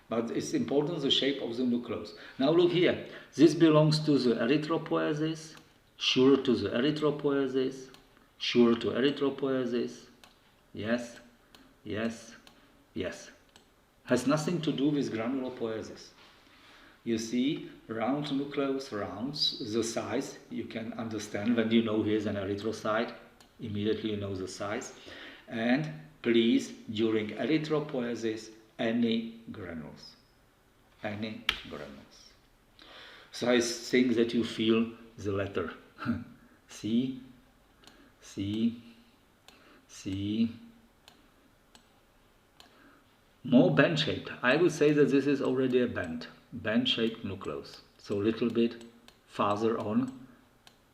But it's important the shape of the nucleus. Now look here, this belongs to the erythropoiesis, sure to the erythropoiesis, sure to erythropoiesis. Yes, yes, yes. Has nothing to do with granulopoiesis. You see, round nucleus, rounds, the size, you can understand when you know here's an erythrocyte, immediately you know the size. And please, during erythropoiesis, any granules. Any granules. So I think that you feel the letter C, C, C. More band-shaped. I would say that this is already a band-shaped nucleus. So a little bit farther on,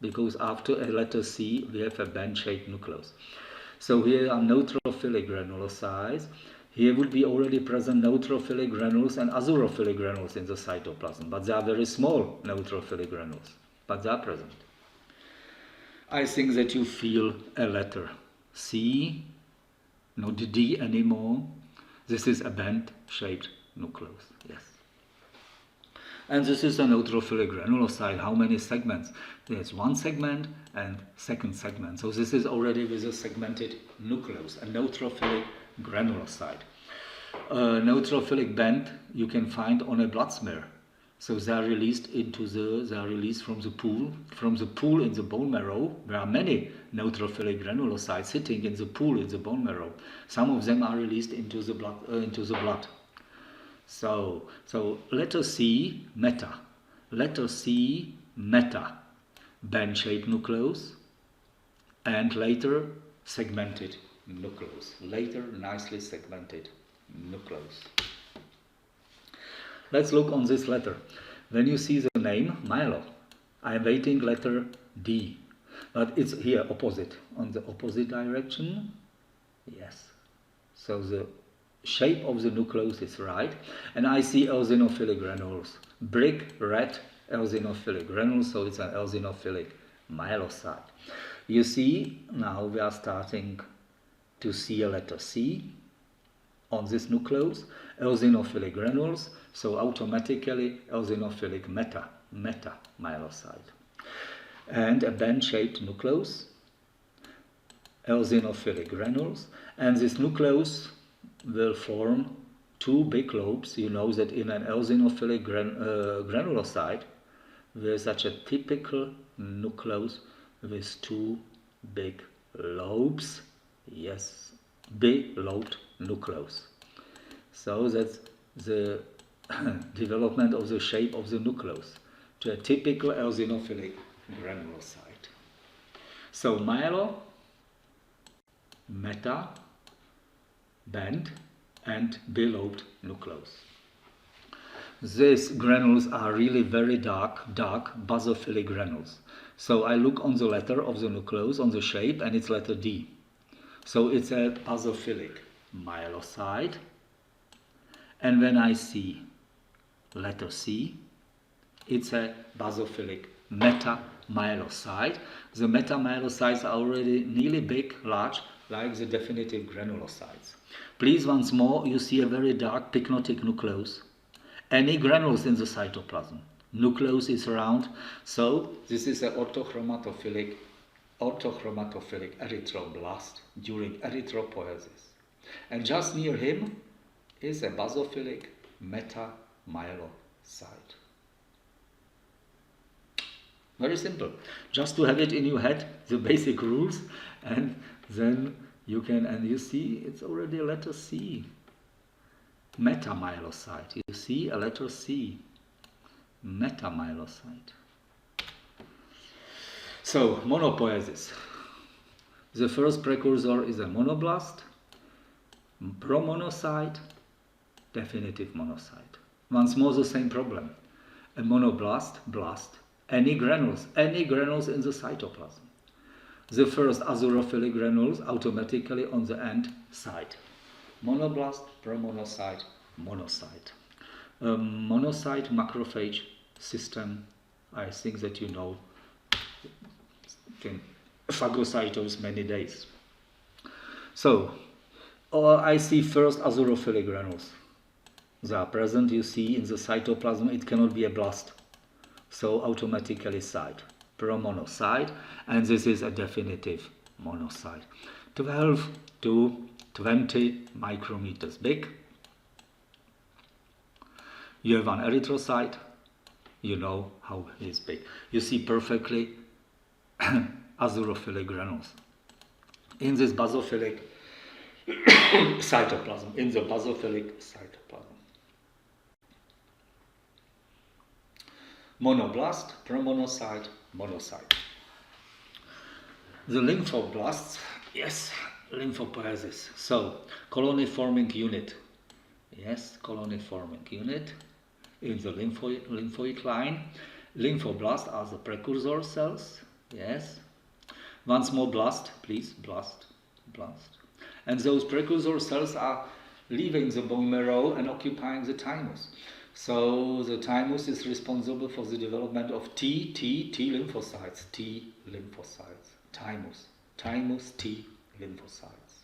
because after a letter C we have a band-shaped nucleus. So here are neutrophilic granulocytes. Here would be already present neutrophilic granules and azurophilic granules in the cytoplasm, but they are very small neutrophilic granules, but they are present. I think that you feel a letter C, not D anymore. This is a band-shaped nucleus, yes. And this is a neutrophilic granulocyte. How many segments? There's one segment and second segment. So this is already with a segmented nucleus, a neutrophilic granulocyte. Neutrophilic band you can find on a blood smear. So they are released from the pool. From the pool in the bone marrow, there are many neutrophilic granulocytes sitting in the pool in the bone marrow. Some of them are released into the blood. So letter C, meta. Letter C, meta. Band-shaped nucleus, and later segmented nucleus. Later nicely segmented nucleus. Let's look on this letter. When you see the name myelo, I am waiting letter D, but it's here opposite, on the opposite direction. Yes. So the shape of the nucleus is right, and I see eosinophilic granules, brick red eosinophilic granules, so it's an eosinophilic myelocyte. You see, now we are starting to see a letter C on this nucleus, eosinophilic granules, so automatically eosinophilic metamyelocyte. And a band-shaped nucleus, eosinophilic granules, and this nucleus will form two big lobes. You know that in an eosinophilic granulocyte, there's such a typical nucleus with two big lobes. Yes, bilobed nucleus. So that's the development of the shape of the nucleus to a typical eosinophilic granulocyte. So myelo, meta, band, and bilobed nucleus. These granules are really very dark basophilic granules. So I look on the letter of the nucleus, on the shape, and it's letter D. So it's a basophilic myelocyte. And when I see letter C, it's a basophilic metamyelocyte. The metamyelocytes are already nearly big, large, like the definitive granulocytes. Please, once more, you see a very dark pycnotic nucleus. Any granules in the cytoplasm. Nucleus is round, so this is an orthochromatophilic erythroblast during erythropoiesis. And just near him is a basophilic metamyelocyte. Very simple. Just to have it in your head, the basic rules, and then you can, and you see it's already a letter C. Metamyelocyte. You see a letter C. Metamyelocyte. So, monopoiesis. The first precursor is a monoblast, promonocyte, definitive monocyte. Once more the same problem. A monoblast, blast, any granules in the cytoplasm. The first azurophilic granules automatically on the end side. Monoblast, promonocyte, monocyte. Monocyte macrophage system, I think that you know, can phagocytose many days. So, I see first azurophilic granules. They are present, you see, in the cytoplasm. It cannot be a blast. So, automatically side, promonocyte, and this is a definitive monocyte. 12 to 20 micrometers big. You have an erythrocyte, you know how it is big. You see perfectly azurophilic granules in this basophilic cytoplasm, Monoblast, promonocyte, monocyte. The lymphoblasts, yes, lymphopoiesis. So, colony-forming unit. Yes, colony-forming unit in the lymphoid line. Lymphoblasts are the precursor cells. Yes. Once more blast, please, blast. And those precursor cells are leaving the bone marrow and occupying the thymus. So the thymus is responsible for the development of T lymphocytes. Thymus T lymphocytes.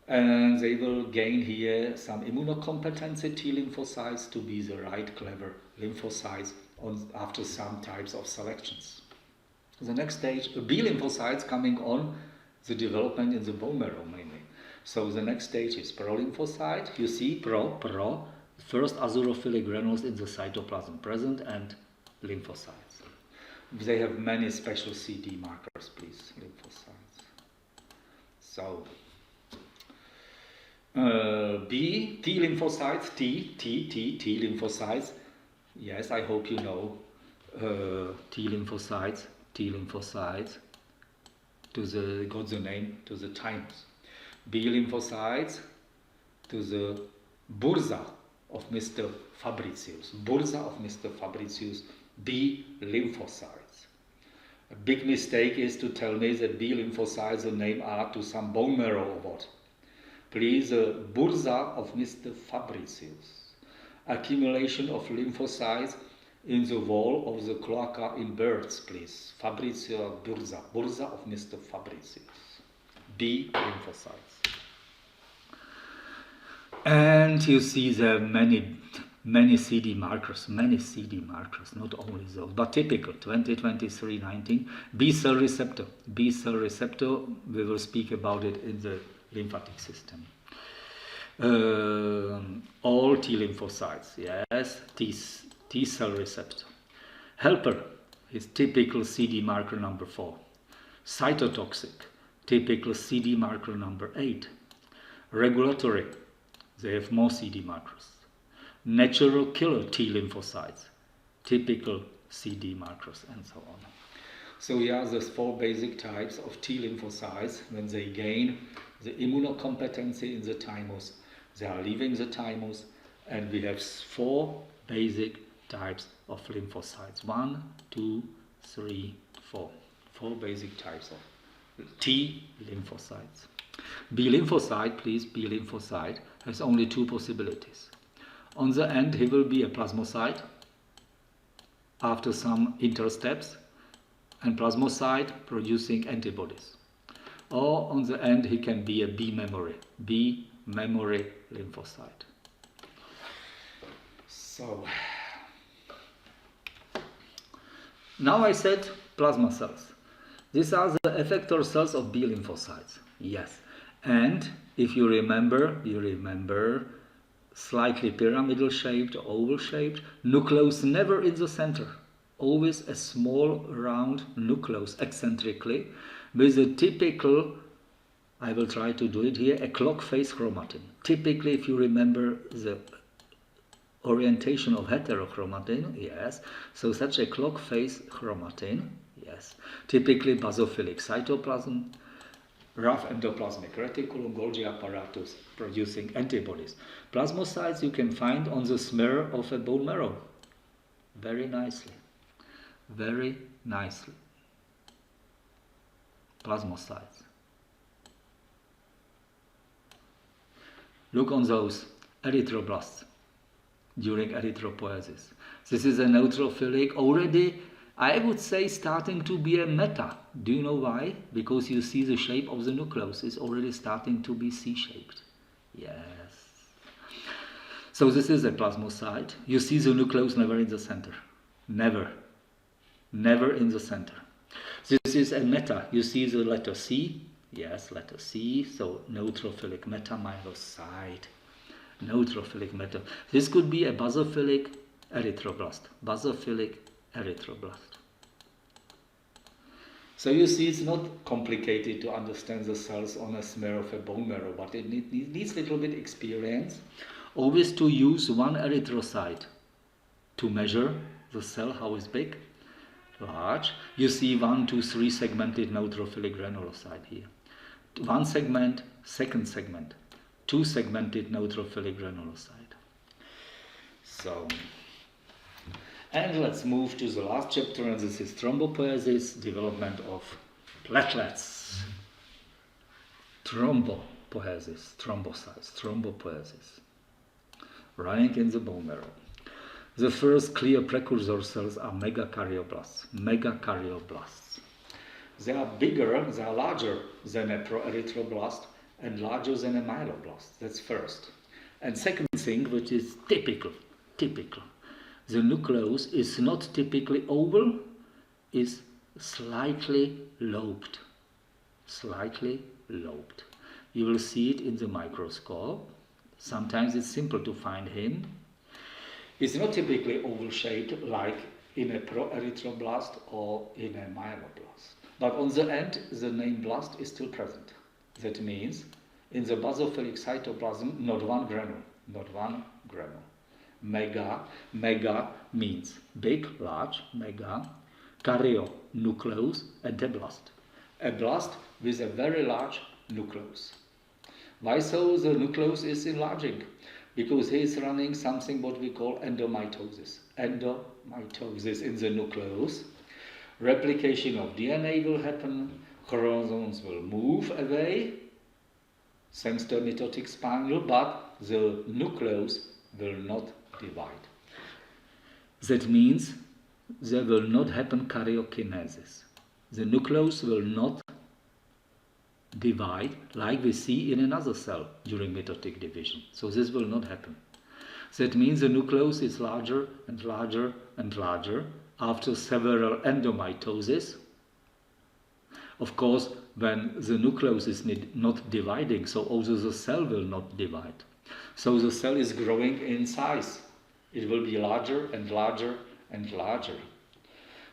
And they will gain here some immunocompetency T lymphocytes to be the right clever lymphocytes after some types of selections. The next stage, B lymphocytes coming on the development in the bone marrow mainly. So the next stage is prolymphocyte. You see first azurophilic granules in the cytoplasm present, and lymphocytes. They have many special CD markers, please, lymphocytes. So, B, T lymphocytes, T lymphocytes. Yes, I hope you know T lymphocytes, got the name to the thymus. B lymphocytes to the bursa of Mr. Fabricius. B lymphocytes. A big mistake is to tell me that B lymphocytes the name are to some bone marrow or what. Please, bursa of Mr. Fabricius. Accumulation of lymphocytes in the wall of the cloaca in birds, please. Fabricius bursa of Mr. Fabricius. B lymphocytes. And you see there many CD markers, not only those, but typical 20-23-19. B cell receptor, we will speak about it in the lymphatic system. All T lymphocytes, yes, T cell receptor. Helper is typical CD marker number 4. Cytotoxic, typical CD marker number 8. Regulatory, they have more CD markers. Natural killer T lymphocytes, typical CD markers, and so on. So here are the 4 basic types of T lymphocytes. When they gain the immunocompetency in the thymus, they are leaving the thymus, and we have 4 basic types of lymphocytes. 1, 2, 3, 4. 4 basic types of T lymphocytes. B lymphocyte, please, B lymphocyte has only 2 possibilities. On the end, he will be a plasmocyte after some intersteps, and plasmocyte producing antibodies. Or on the end, he can be a B memory lymphocyte. So, now I said plasma cells. These are the effector cells of B lymphocytes. Yes. And if you remember slightly pyramidal shaped, oval shaped, nucleus never in the center. Always a small round nucleus eccentrically with a typical, I will try to do it here, a clock face chromatin. Typically, if you remember the orientation of heterochromatin, yes, so such a clock face chromatin, yes, typically basophilic cytoplasm, rough endoplasmic reticulum, Golgi apparatus producing antibodies. Plasmocytes you can find on the smear of a bone marrow. Very nicely. Very nicely. Plasmocytes. Look on those erythroblasts during erythropoiesis. This is a neutrophilic, already I would say starting to be a meta. Do you know why? Because you see the shape of the nucleus is already starting to be C-shaped. Yes. So this is a plasmocyte. You see the nucleus never in the center. Never. Never in the center. This is a meta. You see the letter C. Yes, letter C. So neutrophilic metamyelocyte. Neutrophilic meta. This could be a basophilic erythroblast. Basophilic erythroblast. So you see it's not complicated to understand the cells on a smear of a bone marrow, but it needs a little bit experience. Always to use one erythrocyte to measure the cell, how is big, large. You see 1, 2, 3 segmented neutrophilic granulocyte here. One segment, second segment, 2 segmented neutrophilic granulocyte. So, and let's move to the last chapter, and this is thrombopoiesis, development of platelets. Thrombopoiesis, thrombocytes, thrombopoiesis, running in the bone marrow. The first clear precursor cells are megakaryoplasts. Megakaryoplasts. They are bigger, they are larger than a proerythroblast and larger than a myeloblast. That's first. And second thing, which is typical. The nucleus is not typically oval, is slightly lobed. Slightly lobed. You will see it in the microscope. Sometimes it's simple to find him. It's not typically oval shaped like in a proerythroblast or in a myeloblast. But on the end, the name blast is still present. That means in the basophilic cytoplasm, not one granule. Mega means big, large, mega. Karyo, nucleus, and a blast. A blast with a very large nucleus. Why so the nucleus is enlarging? Because he is running something what we call endomitosis. Endomitosis in the nucleus. Replication of DNA will happen, chromosomes will move away, thanks to a mitotic spindle, but the nucleus will not divide. That means there will not happen karyokinesis. The nucleus will not divide like we see in another cell during mitotic division. So this will not happen. That means the nucleus is larger and larger and larger after several endomitosis. Of course, when the nucleus is not dividing, so also the cell will not divide. So the cell is growing in size. It will be larger and larger and larger.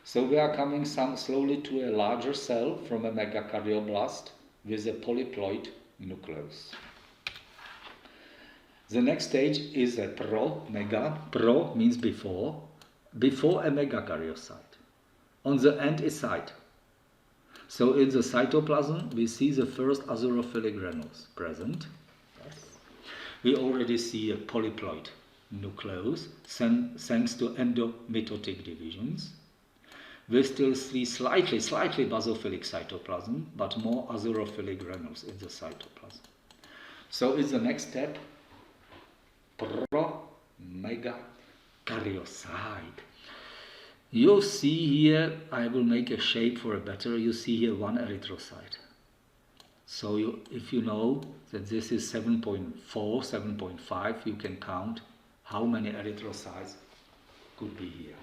So we are coming slowly to a larger cell from a megakaryoblast with a polyploid nucleus. The next stage is a pro-mega. Pro means before. before a megakaryocyte. On the end is site. So in the cytoplasm we see the first azurophilic granules present. Yes. We already see a polyploid nucleus thanks to endomitotic divisions. We still see slightly basophilic cytoplasm, but more azurophilic granules in the cytoplasm. So in the next step, megakaryocyte. You see here, I will make a shape for a better, you see here one erythrocyte. So if you know that this is 7.4, 7.5, you can count how many erythrocytes could be here.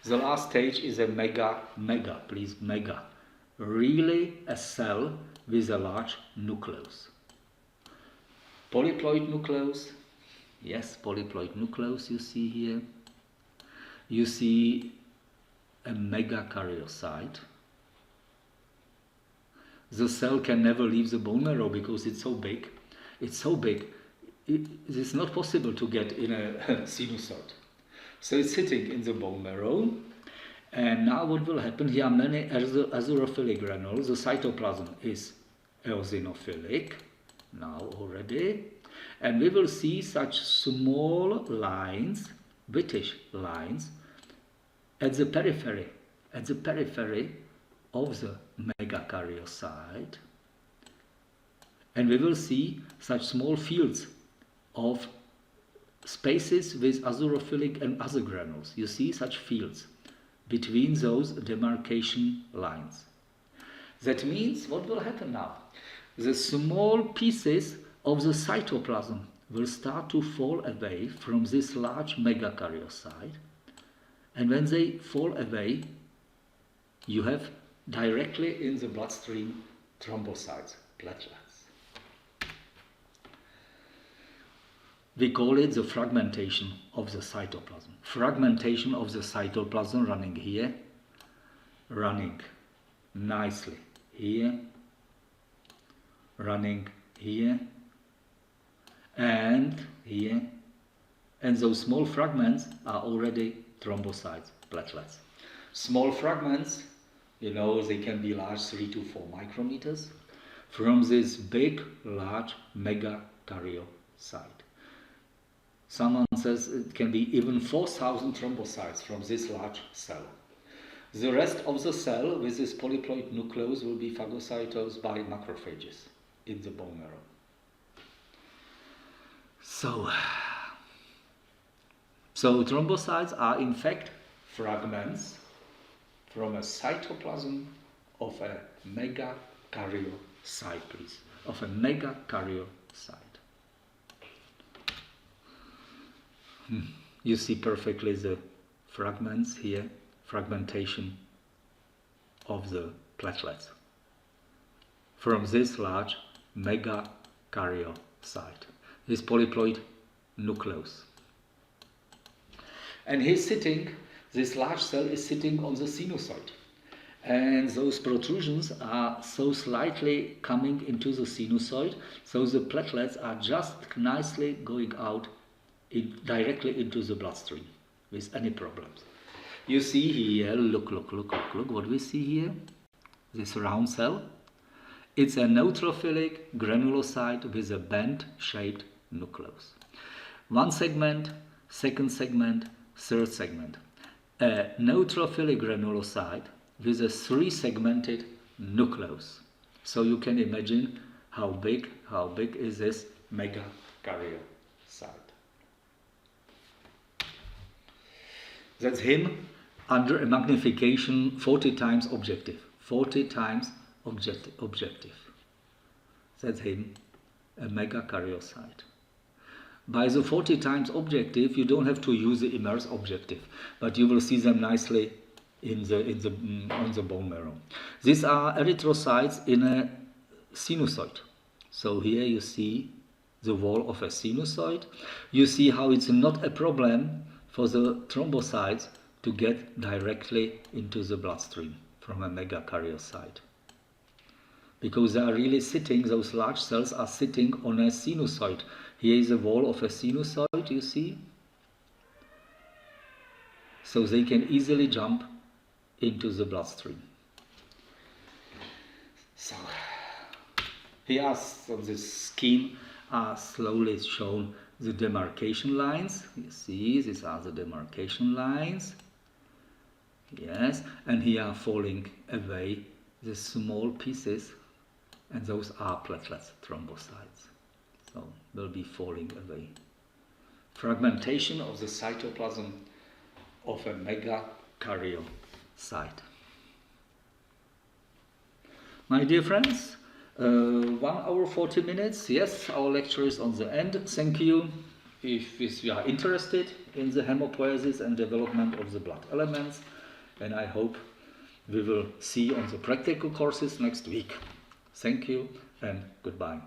The last stage is a mega, really a cell with a large nucleus. Polyploid nucleus, yes, polyploid nucleus you see here. You see a megakaryocyte. The cell can never leave the bone marrow because it's so big. It's so big, it's not possible to get in a sinusoid. So it's sitting in the bone marrow. And now what will happen? Here are many azurophilic granules. The cytoplasm is eosinophilic now already. And we will see such small lines, British lines, at the periphery of the megakaryocyte. And we will see such small fields of spaces with azurophilic and other granules. You see such fields between those demarcation lines. That means what will happen now? The small pieces of the cytoplasm will start to fall away from this large megakaryocyte, and when they fall away, you have directly in the bloodstream thrombocytes, platelets. We call it the fragmentation of the cytoplasm. Fragmentation of the cytoplasm running here, running nicely here, running here, and here. And those small fragments are already thrombocytes, platelets. Small fragments, you know, they can be large 3 to 4 micrometers from this big, large megakaryocyte. Someone says it can be even 4,000 thrombocytes from this large cell. The rest of the cell with this polyploid nucleus will be phagocytosed by macrophages in the bone marrow. So thrombocytes are in fact fragments from a cytoplasm of a megakaryocyte, please, of a megakaryocyte. You see perfectly the fragments here, fragmentation of the platelets from this large megakaryocyte, this polyploid nucleus. And this large cell is sitting on the sinusoid. And those protrusions are so slightly coming into the sinusoid, so the platelets are just nicely going out directly into the bloodstream with any problems. You see here, look, what we see here? This round cell. It's a neutrophilic granulocyte with a band-shaped nucleus. One segment, second segment, third segment. A neutrophilic granulocyte with a 3-segmented nucleus. So you can imagine how big is this megakaryocyte. That's him under a magnification 40 times objective. 40 times objective. That's him, a megakaryocyte. By the 40 times objective, you don't have to use the immerse objective, but you will see them nicely on the bone marrow. These are erythrocytes in a sinusoid. So here you see the wall of a sinusoid. You see how it's not a problem for the thrombocytes to get directly into the bloodstream from a megakaryocyte. Because they are really sitting, those large cells are sitting on a sinusoid. Here is the wall of a sinusoid, you see. so they can easily jump into the bloodstream. So here on this scheme are slowly shown the demarcation lines. You see, these are the demarcation lines. Yes, and here are falling away the small pieces, and those are platelets, thrombocytes. So will be falling away. Fragmentation of the cytoplasm of a megakaryocyte. My dear friends, 1 hour 40 minutes. Yes, our lecture is on the end. Thank you. If you are interested in the hemopoiesis and development of the blood elements, and I hope we will see you on the practical courses next week. Thank you and goodbye.